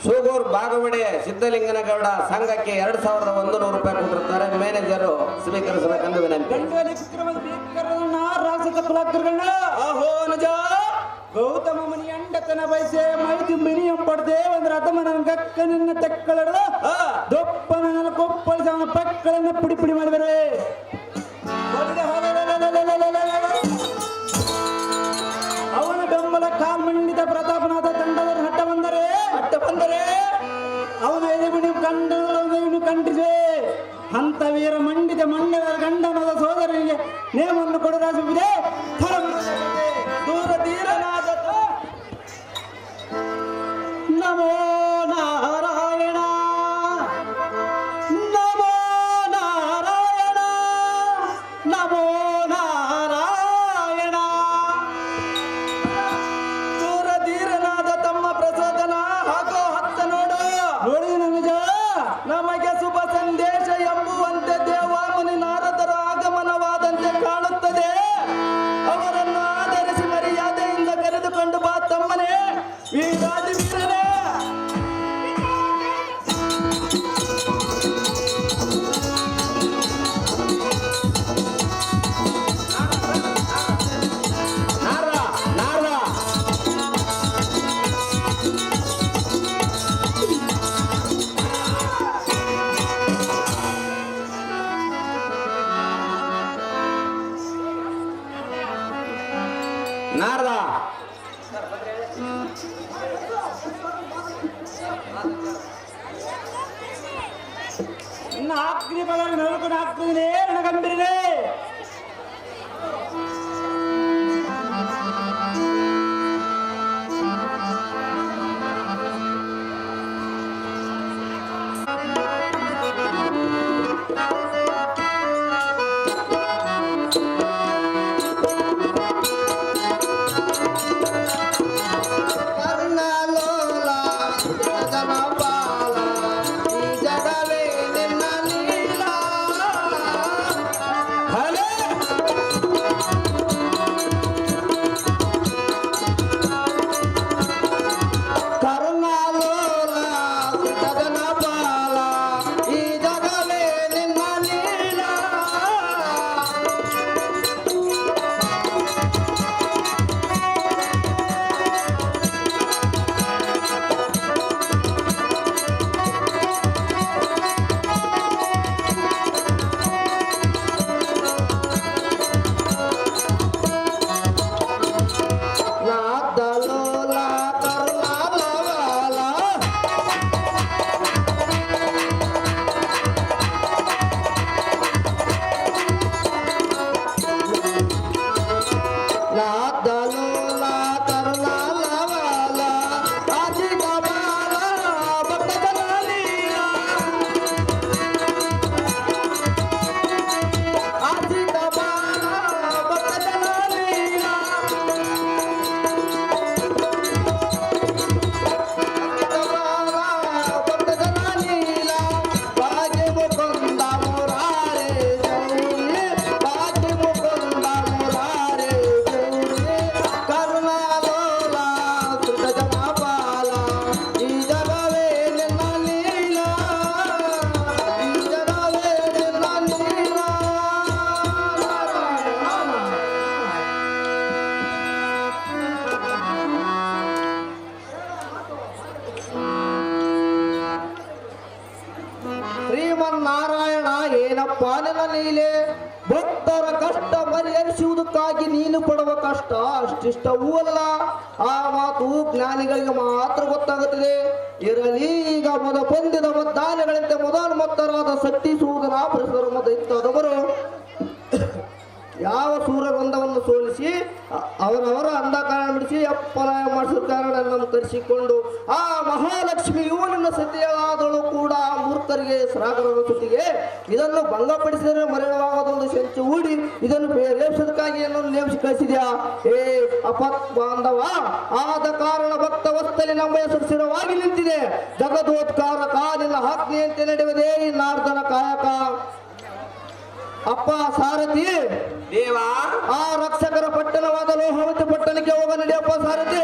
ಶೂಗೂರ್ ಬಾಗವಡೆ ಸಿದ್ದಲಿಂಗನಗೌಡ ಸಂಘಕ್ಕೆ 2100 ರೂಪಾಯಿ ಕೊಟ್ಟಿರ್ತಾರೆ ಮ್ಯಾನೇಜರು ಸ್ವೀಕರಿಸಬೇಕೆಂದು ವಿನಂತಿ ಗಂಟೆಯಲ್ಲಿ ವಿಕ್ರಮ ಭೀಕರ್ಣನ ರಾಕ್ಷಸ ಕುಲಕರ್ಣ ಅಹೋ ಅನುಜ ಗೌತಮ ಮನಿ ಅಂಡತನ ಬಯಸೆ ಮೈದು ಮಿನಿ ಎಂಬಡ್ದೆ ಒಂದು ರಥಮನ ಗಕ್ಕನಿನ್ನ ತೆಕ್ಕಳದ ದೊಪ್ಪನ ಕೊಪ್ಪಳಿಸ ಅವನ ಪಕ್ಕಳನ್ನ ಪುಡಿ ಪುಡಿ ಮಾಡಿದರೆ ಅವನ ಬೆಂಬಲ ಕಾಲ್ಮಂಡಿತ ಪ್ರತಾಪನಾಥ ತಂಡದ ಹಟ್ಟ ಬಂದರೆ ಅವನ ಎದುಗುಣಿ ಕಂಡು ಕಂಡಿದೆ ಅಂತ ವೀರ ಮಂಡಿತ ಮಂಡಲ ಗಂಡನದ ಸೋದರನಿಗೆ ನೇಮವನ್ನು ಕೊಡರಾಸುವುದೇ ದೂರ ತೀರನಾದ ನಮೋ ನಾರಾಯಣ ನಮೋ ನಾರಾಯಣ ನಮೋ ನಾರಾಯಣ ದೂರ ಧೀರನಾದ ತಮ್ಮ ಪ್ರಚೋದನ ಹಾಕೋ ಹತ್ತ ನೋಡು ನೋಡಿ ನನಜ ನಮಗೆ ಶುಭ ಸಂದೇಶ ಎಂಬುವಂತೆ ದೇವಾಮುನಿ ನಾರದರ ಆಗಮನವಾದಂತೆ ಕಾಣುತ್ತದೆ ಅವರನ್ನು ಆಧರಿಸಿ ಮರ್ಯಾದೆಯಿಂದ ಕರೆದುಕೊಂಡು ಬಾ ತಮ್ಮನೇ ವೀರಾದಿ ವೀರನೇ ನಾರದ ಇನ್ನು ಅಗ್ನಿ ಬಲ ನಲ್ಕೊಂಡು ಹಾಕ್ತಿದ್ದೀನಿ ನನಗಂಬಿರಿದೆ ನೀಲೆ ಭಕ್ತರ ಕಷ್ಟ ಪರಿಹರಿಸುವುದಕ್ಕಾಗಿ ನೀನು ಪಡುವ ಕಷ್ಟ ಅಷ್ಟಿಷ್ಟವೂ ಅಲ್ಲ. ಆ ಮಾತು ಜ್ಞಾನಿಗಳಿಗೆ ಮಾತ್ರ ಗೊತ್ತಾಗುತ್ತದೆ. ಇರಲಿ, ಈಗ ಪಂದ್ಯದ ಮದ್ದಾನೆಗಳಂತೆ ಮೊದಲಮೊತ್ತರಾದ ಸಟ್ಟಿಸುವುದರ ಪರಿಸರ ದೈತ್ಯದವರು ಯಾವ ಸೂರ್ಯಗಂಧವನ್ನು ಸೋಲಿಸಿ ಅವರವರ ಅಂಧಕಾರ ಬಿಡಿಸಿ ಅಪ್ಪಲಾಯ ಮಾಡಿಸಿದ ಕಾರಣ ನನ್ನನ್ನು ಕರೆಸಿಕೊಂಡು ಆ ಮಹಾಲಕ್ಷ್ಮಿಯು ನನ್ನ ಸತಿಯಾದಳು ಕೂಡ ಮೂರ್ಖರಿಗೆ ಸಾಗರದ ಸುತ್ತಿಗೆ ಇದನ್ನು ಭಂಗಪಡಿಸಿದರೆ ಮರಣವಾಗದೊಂದು ಸಂಚು ಹೂಡಿ ಇದನ್ನು ರೇಪಿಸೋದಕ್ಕಾಗಿ ಏನನ್ನು ನೇಮಿಸಿ ಕಳಿಸಿದ್ಯಾ? ಏ ಅಪತ್ ಬಾಂಧವ, ಆದ ಕಾರಣ ಭಕ್ತ ವಸ್ತಲಿ ನಮ್ಮ ಹೆಸರು ಸ್ಥಿರವಾಗಿ ನಿಂತಿದೆ. ಜಗದೋತ್ಕಾರ ಕಾಲಿನ ಆಜ್ಞೆಯಂತೆ ನಡೆಯುವುದೇ ಈ ನಾರ್ದನ ಕಾಯಕ. ಅಪ್ಪ ಸಾರಥಿ ದೇವ, ಆ ರಕ್ಷಕರ ಪಟ್ಟಣವಾದ ಲೋಹವತಿ ಪಟ್ಟಣಕ್ಕೆ ಹೋಗ ನಡೆಯಪ್ಪ ಸಾರಥಿ.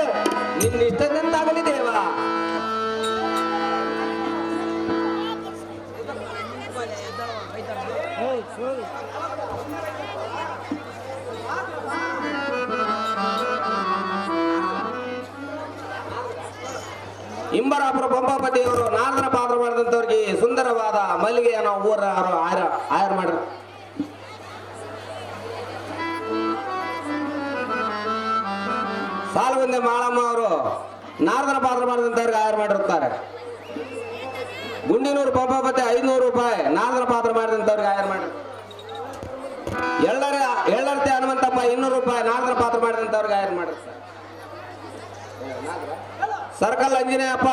ನಿನ್ನ ಇಷ್ಟದಂತಾಗಲಿ ದೇವ. ಇಂಬರಾಪುರ ಪಂಪಾಪತಿಯವರು ನಾರದನ ಪಾತ್ರ ಮಾಡಿದಂಥವ್ರಿಗೆ ಸುಂದರವಾದ ಮಲ್ಲಿಗೆಯನ್ನು ಊರ ಆಯರ್ ಮಾಡ್ರಿ. ಸಾಲುಗುಂದೆ ಮಾಳಮ್ಮ ಅವರು ನಾರದನ ಪಾತ್ರ ಮಾಡಿದಂಥವ್ರಿಗೆ ಆಯರ್ ಮಾಡಿರುತ್ತಾರೆ. ಗುಂಡಿನೂರು ಪಂಪಾಪತಿ 500 ರೂಪಾಯಿ ನಾರದನ ಪಾತ್ರ ಮಾಡಿದಂಥವ್ರಿಗೆ ಆಯರ್ ಮಾಡಿ. ಎಳ್ಳರ್ತಿ ಹನುಮಂತಪ್ಪ 200 ರೂಪಾಯಿ ನಾರದನ ಪಾತ್ರ ಮಾಡಿದಂಥವ್ರಿಗೆ ಆಯರ್ ಮಾಡಿರ್ತಾರೆ. ಸರ್ಕಲ್ ಅಂಜನೇಯಪ್ಪ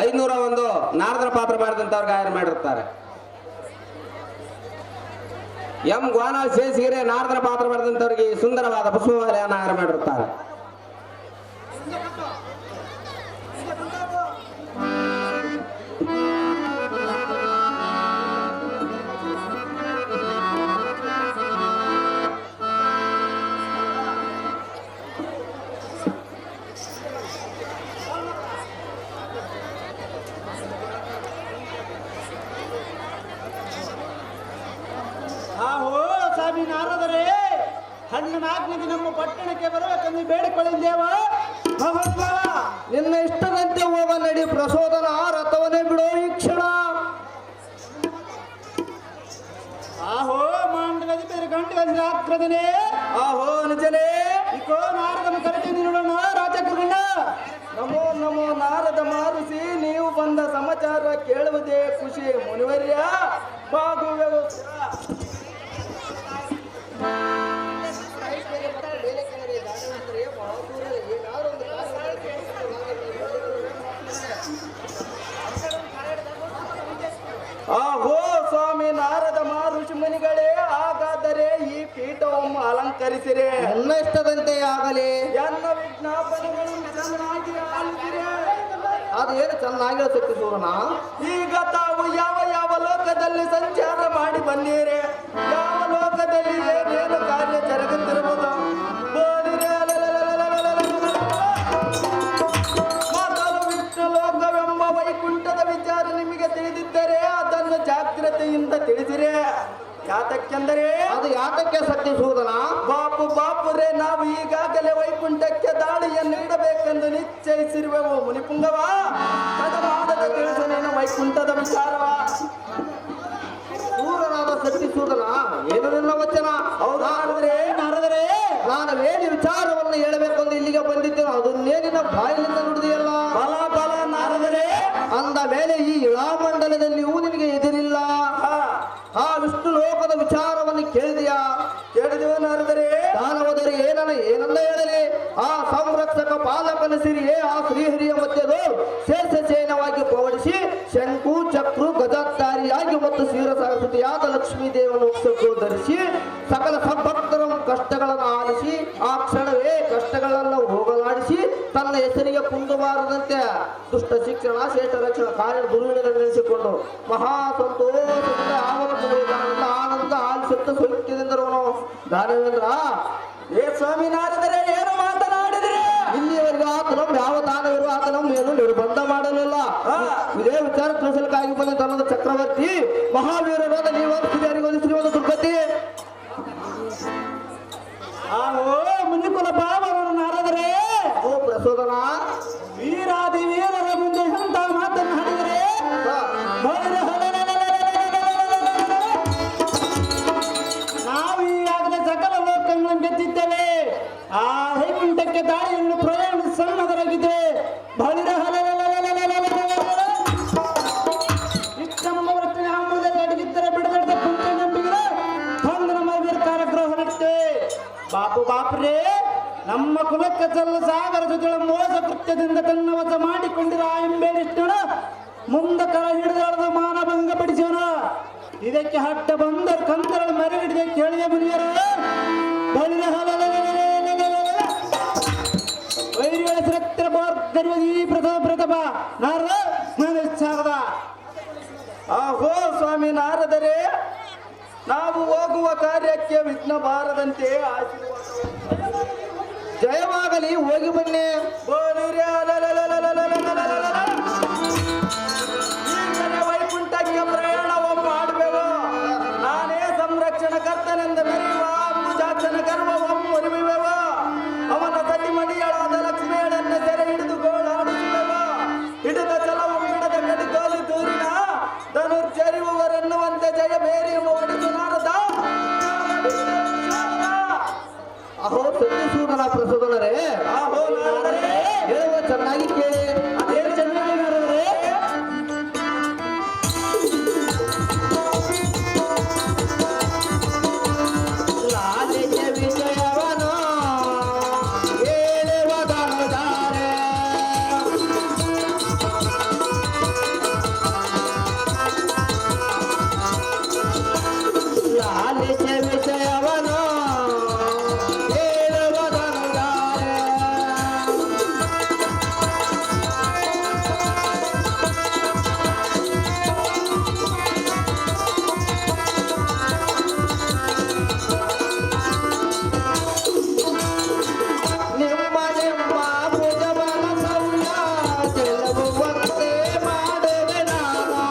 501 ನಾರದನ ಪಾತ್ರ ಮಾಡಿದಂಥವ್ರಿಗೆ ಆಯರ್ ಮಾಡಿರ್ತಾರೆ. ಎಂ ಗ್ವಾನಾಳ್ ಶೇಷಗಿರಿ ನಾರದನ ಪಾತ್ರ ಮಾಡಿದಂಥವ್ರಿಗೆ ಸುಂದರವಾದ ಪುಷ್ಪಮಾಲೆಯನ್ನು ಆಯರ್ ಮಾಡಿರುತ್ತಾರೆ. ಸ್ವಾಮಿ ನಾರದರೆ, ಹಣ್ಣಿನ ಆಜ್ಞೆಗೆ ನಮ್ಮ ಪಟ್ಟಣಕ್ಕೆ ಬರಬೇಕೆಂದು ಬೇಡಿಕೊಳ್ಳಿದ್ದೇವ. ನಿನ್ನ ಇಷ್ಟದಂತೆ ಹೋಗ ನಡಿ. ಪ್ರಸೋದನ ರಥವನ್ನೇ ಬಿಡೋ ಈ ಕ್ಷಣ. ಆಹೋ ಮಾಂಡಗದಿ ಬೇರೆ ಗಂಟೆ ಆಕ್ರದನೆ. ಆಹೋ ನಿಜನೇ ಇಕೋ ನಾರದನ ಕರೆಗೆ ನೀಡೋಣ ರಾಜಕುರುಣ. ನಮೋ ನಮೋ ನಾರದ ಮಾರುಸಿ, ನೀವು ಬಂದ ಸಮಾಚಾರ ಕೇಳುವುದೇ ಖುಷಿ. ಮುನಿವರ್ಯ ಬಾಗು ವ್ಯವಸ್ಥೆ ಆಹೋ ಸ್ವಾಮಿ ನಾರದ ಮಹರ್ಷಿ ಮುನಿಗಳೇ, ಹಾಗಾದರೆ ಈ ಪೀಠವನ್ನು ಅಲಂಕರಿಸಿರೆ ನನ್ನ ಇಷ್ಟದಂತೆ ಆಗಲಿ. ಎನ್ನ ವಿಜ್ಞಾಪನೆಗಳನ್ನು ಚೆನ್ನಾಗಿ ಆಲಿಸಿರೆ. ಅದೇನು ಚೆನ್ನಾಗಿ ಸತ್ಯ ಸೂರನ. ಈಗ ತಾವು ಯಾವ ಯಾವ ಲೋಕದಲ್ಲಿ ಸಂಚಾರ ಮಾಡಿ ಬಂದೀರಿ, ಯಾವ ಲೋಕದಲ್ಲಿ ಏನೇನು ಕಾರ್ಯ ಜರುಗುತ್ತಿರುವುದು ಮೊದಲು ವಿಷ್ಣು ಲೋಕವೆಂಬ ವೈಕುಂಠದ ವಿಚಾರ ನಿಮಗೆ ತಿಳಿದಿದ್ದರೆ ಅದನ್ನು ಜಾಗ್ರತೆಯಿಂದ ತಿಳಿಸಿರೆ. ಯಾತಕ್ಕೆಂದರೆ ಅದು ಯಾತಕ್ಕೆ ಸತ್ಯಸೂದನ? ಬಾಪುರೇ, ನಾವು ಈಗಾಗಲೇ ವೈಕುಂಠಕ್ಕೆ ದಾಳಿಯನ್ನು ನೀಡಬೇಕೆಂದು ನಿಶ್ಚಯಿಸಿರುವೆವು. ಮುನಿಪುಂಗವ, ತಡಮಾಡದ ತಿಳಿಸು ನೀನು ವೈಕುಂಠದ ವಿಚಾರವ. ಸೂರನಾದ ಸತ್ಯಸೂದನ, ಏನು ನಿನ್ನ ವಚನ? ಹೌದಾದರೆ ನಾರದರೆ, ನಾನು ವೇದಿ ವಿಚಾರವನ್ನು ಹೇಳಬೇಕೆಂದು ಇಲ್ಲಿಗೆ ಬಂದಿದ್ದೇನೆ. ಅದನ್ನೇ ನಿನ್ನ ಬಾಯಿನಿಂದ ನುಡಿದೆಯಲ್ಲ. ಬಲ ನಾರದರೆ, ಅಂದ ಮೇಲೆ ಈ ಇಳಾಮಂಡಲದಲ್ಲಿಯೂ ನಿನಗೆ ಎದುರಿಲ್ಲ. ಆ ವಿಷ್ಣು ಲೋಕದ ವಿಚಾರವನ್ನು ಕೇಳಿದೆಯಾ? ಕೇಳಿದೆವು ನಾರದರೆ. ದಾನವದರೆ ಏನನ್ನ ಹೇಳಲಿ? ಆ ಸಂರಕ್ಷಕ ಪಾಲಕನ ಸಿರಿಯೇ ಆ ಶ್ರೀಹರಿಯ ಮಧ್ಯದು ಶೇಷಸೇನವಾಗಿ ಪವಡಿಸಿ ಶಂಕು ಚಕ್ರು ಗಜಾಧಾರಿಯಾಗಿ ಮತ್ತು ಕ್ಷೀರ ಸರಸ್ವತಿಯಾದ ಲಕ್ಷ್ಮೀ ದೇವನ ಧರಿಸಿ ಸಕಲ ಸದ್ಭಕ್ತರ ಕಷ್ಟಗಳನ್ನು ಆಲಿಸಿ ಆ ಕ್ಷಣವೇ ಕಷ್ಟಗಳನ್ನು ಹೋಗಲಾಡಿಸಿ ತನ್ನ ಹೆಸರಿಗೆ ಕುಂದಬಾರದಂತೆ ದುಷ್ಟ ಶಿಕ್ಷಣ ಶ್ರೇಷ್ಠ ರಕ್ಷಣ ಕಾರ್ಯ ಗುರುವಿನ ನೆನೆಸಿಕೊಂಡು ಮಹಾ ಸಂತೋಷದಿಂದ ಆನಂದ ಆಲಿಸುತ್ತ ಸೌಖ್ಯದಿಂದರವನು. ದಾನವೇಂದ್ರ, ಏ ಸ್ವಾಮಿ ನಾರದರೆ, ಏನು ಮಾತನಾಡಿದ್ರೆ? ಇಲ್ಲಿಯವರೆಗೆ ಆತನ ಯಾವ ದಾನವಿರುವ ಆತನ ಏನು ನಿರ್ಬಂಧ ಮಾಡಲಿಲ್ಲ. ಇದೇ ವಿಚಾರ ತಿಳಿಸಲಿಕ್ಕಾಗಿ ಬಂದ ತನ್ನದ ಚಕ್ರವರ್ತಿ ಮಹಾವೀರರಾದ ನೀವು ಯಾರಿಗೊಂದು ಶ್ರೀಮಂತ ದುರ್ಗತಿ. ಮುನಿಕುಲ ಭಾವವನ್ನು ನಾರದರೆ, ಓ ಪ್ರಸೋದನ, ವೀರಾದಿ ವೀರರ ಮುಂದೆ ಎಂತ ಮಾತನಾಡಿದರೆ ಆ ವೈಕುಂಠಕ್ಕೆ ದಾರಿಯನ್ನು ಪ್ರಯಾಣಿಸನ್ನದರಾಗಿದೆ. ಬಳಿರ ಅಡಗಿದ್ದರೆ ಬಿಡದ ಕುಂಟೆ ನಂಬಿದರೆ ಬಂಧನ ಮಾಡಿರ್ತಾರೆ ಗೃಹಕ್ಕೆ. ಬಾಪು ಬಾಪ್ರೇ, ನಮ್ಮ ಕುಲಕ್ಕೆ ಚಲ್ಲ ಸಾಗರ ಜೊತೆ ಮೋಸ ಕೃತ್ಯದಿಂದ ತನ್ನ ವಶ ಮಾಡಿಕೊಂಡಿರೋ ಎಂಬೇಳಿಷ್ಟನ ಮುಂದ ಕರ ಹಿಡಿದಾಡದ ಮಾನಭಂಗ ಪಡಿಸೋಣ. ಇದಕ್ಕೆ ಹಟ್ಟ ಬಂದ ಕಂದರ ಮರೆ ಹಿಡಿದ ಕೇಳಿದ ಮುನಿಯರ ಬಳಿರ ವೈರಿಗಳ ಸತ್ರ ಈ ಪ್ರಥಮ ನಾರದ. ಆಹೋ ಸ್ವಾಮಿ ನಾರದರೆ, ನಾವು ಹೋಗುವ ಕಾರ್ಯಕ್ಕೆ ವಿಘ್ನ ಬಾರದಂತೆ ಆಶೀರ್ವಾದ. ಜಯವಾಗಲಿ, ಹೋಗಿ ಬನ್ನಿ. ಈಗಲೇ ವೈಕುಂಠಕ್ಕೆ ಪ್ರಯಾಣವ ಮಾಡುವೆವು. ನಾನೇ ಸಂರಕ್ಷಣಕರ್ತನೆಂದ ಮೆರೆಯುವ ಅಂಬುಜಾಕ್ಷನ ಗರ್ವವನ್ನು ಮುರಿಯುವೆವು. ಅವನ ತಟಿ ಮಡಿಯಳಾದ ಲಕ್ಷ್ಮಿಯಳನ್ನ ಸೆರೆ ಹಿಡಿದು ಗೋಳಾಡಿಸುವೆವು. ಹಿಡಿದ ಛಲವು ಬಿಡದ ಕಡಿಗೋಲು ದೂರಿನ ಧನುರ್ಜರಿಯುವರೆನ್ನುವಂತೆ ಜಯ ಬೇರಿಯುವ ಒಡಿದು ನಾರದ. ಅಹೋ ಸತ್ಯಸೂದನ ಪ್ರಸೋದನರೇ, ಆಹೋ ನಾರದರೆ, ಹೇಳುವ ಚೆನ್ನಾಗಿ ಕೇಳಿ. ಅದೇನು ಚೆನ್ನಾಗಿ ನಾರದರೆ? ಲಾಲಿತ್ಯ ವಿಷಯವನು ಹೇಳುವುದನುದಾರೆ. ಲಾಲಿತ್ಯ ವಿಷಯವನು ಹೇಳುವುದನುದಾರೆ. ನಿಮ್ಮ ನಿಮ್ಮ ಭುಜಬಲ ಸೌರ್ಯ ಗೆಲ್ಲುವಂತೆ ಮಾಡುವೆ ನಾನು.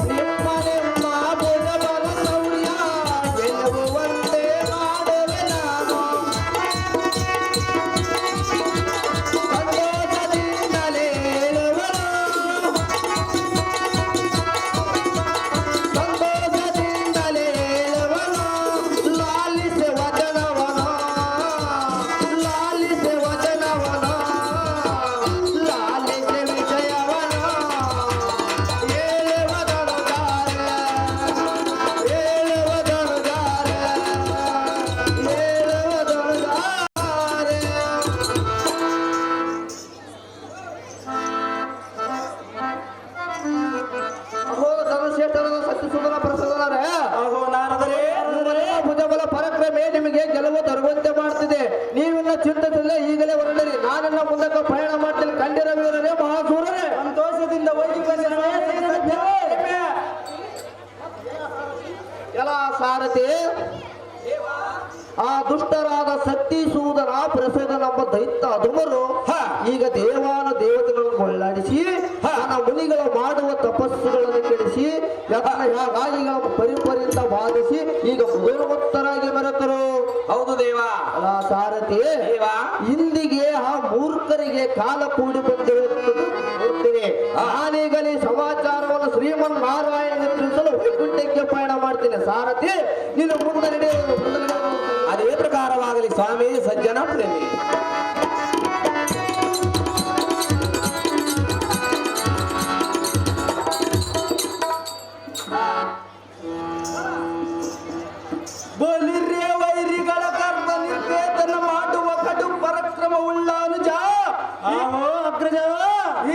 ನಿಮ್ಮ ನಿಮ್ಮ ಭುಜಬಲ ಸೌರ್ಯ ಗೆಲ್ಲುವಂತೆ ಮಾಡುವೆ ನಾನು. ಸಂತೋಷದಿಂದಲೇ ಹೇಳುವನು, ಸಂತೋಷದಿಂದಲೇ ಹೇಳುವನು. ಲಾಲಿಸೆ ವಚನವನು, ಲಾಲಿಸೆ ವಚನವನು, ಲಾಲಿಸೆ ವಿಷಯವನು ಹೇಳುವುದನುದಾರೆ, ಹೇಳುವುದನುದಾರೆ, ಹೇಳುವುದನುದಾರೆ. ಅಹೋ ಧನುಶ್ರೇಷ್ಠರಾದ ಸತ್ಯಸೂದನ ಪ್ರಸನ್ನರೇ, ಆಹೋ ನಾರದರೆ, ಭುಜಬಲ ಪರಾಕ್ರಮೆ ನಿಮಗೆ ಗೆಲುವು ತರುವಂತೆ ಮಾಡ್ತಿದೆ. ನೀವಿನ್ನ ಚಿಂತಿಸಿಲ್ಲ, ಈಗಲೇ ಹೊರಡಿರಿ. ನಾನೆಲ್ಲ ಮುಂದಕ್ಕೆ ಪ್ರಯಾಣ ಮಾಡ್ತೀನಿ. ಕಂಡಿರ ವೀರರೇ, ಮಹಾಸೂರರೇ. ಸಂತೋಷದಿಂದ ಹೋಗಿ ಬಂದಿರುವ ಎಲ್ಲ ಸಾರಥಿ, ಆ ದುಷ್ಟರಾದ ಸತ್ಯಸೂದನ ಪ್ರಸೋದನೆಂಬ ದೈತ್ಯ ಅಧಮರು ಈಗ ದೇವಾನು ದೇವತೆಗಳನ್ನು ಕೊಳ್ಳಾಡಿಸಿ ತನ್ನ ಮುನಿಗಳು ಮಾಡುವ ತಪಸ್ಸುಗಳನ್ನು ಕೆಡಿಸಿ ಯಾಗಾಗಿಗಳ ಪರಿಪರಿಯಿಂದ ಬಾಧಿಸಿ ಈಗ ಗುಣವತ್ತರಾಗಿ ಮೆರೆತರು. ಹೌದು ದೇವ. ಅಲ್ಲ ಸಾರಥಿ, ದೇವ, ಇಂದಿಗೆ ಆ ಮೂರ್ಖರಿಗೆ ಕಾಲ ಕೂಡಿ ಬಂದಿರುವುದು ನೋಡ್ತೀವಿ. ನಾನೀಗಲೇ ಸಮಾಚಾರವನ್ನು ಶ್ರೀಮನ್ ನಾರಾಯಣ ತಿಳಿಸಲು ವೈಕುಂಠಕ್ಕೆ ಪಯಣ ಮಾಡ್ತೀನಿ. ಸಾರಥಿ, ನೀನು ಮುಂದೆ ನಡೆಯುವುದು ಅದೇ ಪ್ರಕಾರವಾಗಲಿ ಸ್ವಾಮಿ ಸಜ್ಜನ ಪ್ರೇಮಿ. ಬಲಿರ್ಯ ವೈರಿಗಳ ಕರ್ಮ ನಿರ್ವೇದನ ಮಾಡುವ ಕಡು ಪರಾಕ್ರಮ ಉಳ್ಳ ಅನುಜ. ಆಹೋ ಅಗ್ರಜ,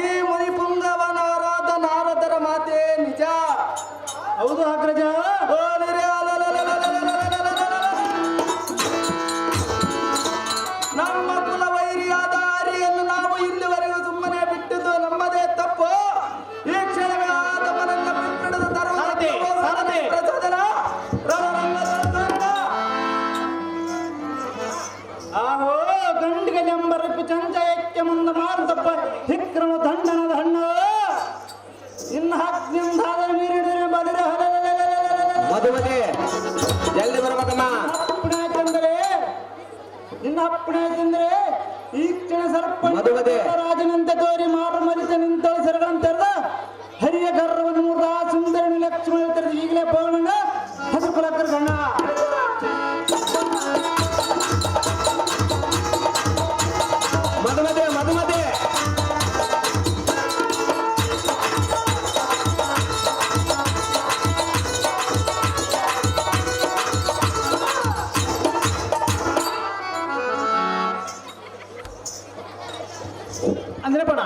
ಈ ಮುನಿಪುಂಗವನಾರಾದ ನಾರದರ ಮಾತೇ ನಿಜ. ಹೌದು ಅಗ್ರಜ. ಬಲಿರ್ಯ ನಮ್ಮ ಕುಲ ವೈರಿಯಾದ ಆರ್ಯನ್ನು ನಾವು ಇಲ್ಲಿವರೆಗೂ ಸುಮ್ಮನೆ ಬಿಟ್ಟಿದ್ದು ನಮ್ಮದೇ ತಪ್ಪು. ಈ ಕ್ಷಣವೇ ಆದವನನ್ನ ಬಿಟ್ಟಿಡದ ಸಾರಥಿ, ಸಾರಥಿ. ಪ್ರಚೋದನ ಆಹೋ ಗಂಡಿಗೆ ನೆಂಬರಪ್ಪು ಚಂಚಯಕ್ಕೆ ಮುಂದೆ ಮಾರುತಪ್ಪ ವಿಕ್ರಮ ದಂಡನದ ಹಣ್ಣು ಇನ್ನು ಹಾಕ್ನಿಂದಾದ ಮೀರಿಡಿದ್ರೆ ಬಲಿರ ಮಧುಮತಿ ಜಲ್ದಿ ಬರ್ಬೇಕಮ್ಮ. ಅಪ್ಪಣೆ ಆಯ್ತಂದ್ರೆ ನಿನ್ನ ಅಪ್ಪಣೆ ಆಯ್ತಂದ್ರೆ ಈ ಕ್ಷಣ ಮದುಮದೆ. ರಾಜನಂತೆ ತೋರಿ ಮಾರು ಮರಿತ ನಿಂತಳು ಸೆರಗಳಂತೆರೆದ ಹರಿಯ ಗರ್ವವನ್ನು ಮುರಿದ ಸುಂದರನಿ ಲಕ್ಷ್ಮಣ ತೆರೆದ ಈಗಲೇ ಪವನ ಹಸು ಕುಲಕರ ಗಣ್ಣ ಮದುಮದೆ ಮದುಮದೆ ಅಂದ್ರೆ ಪಣ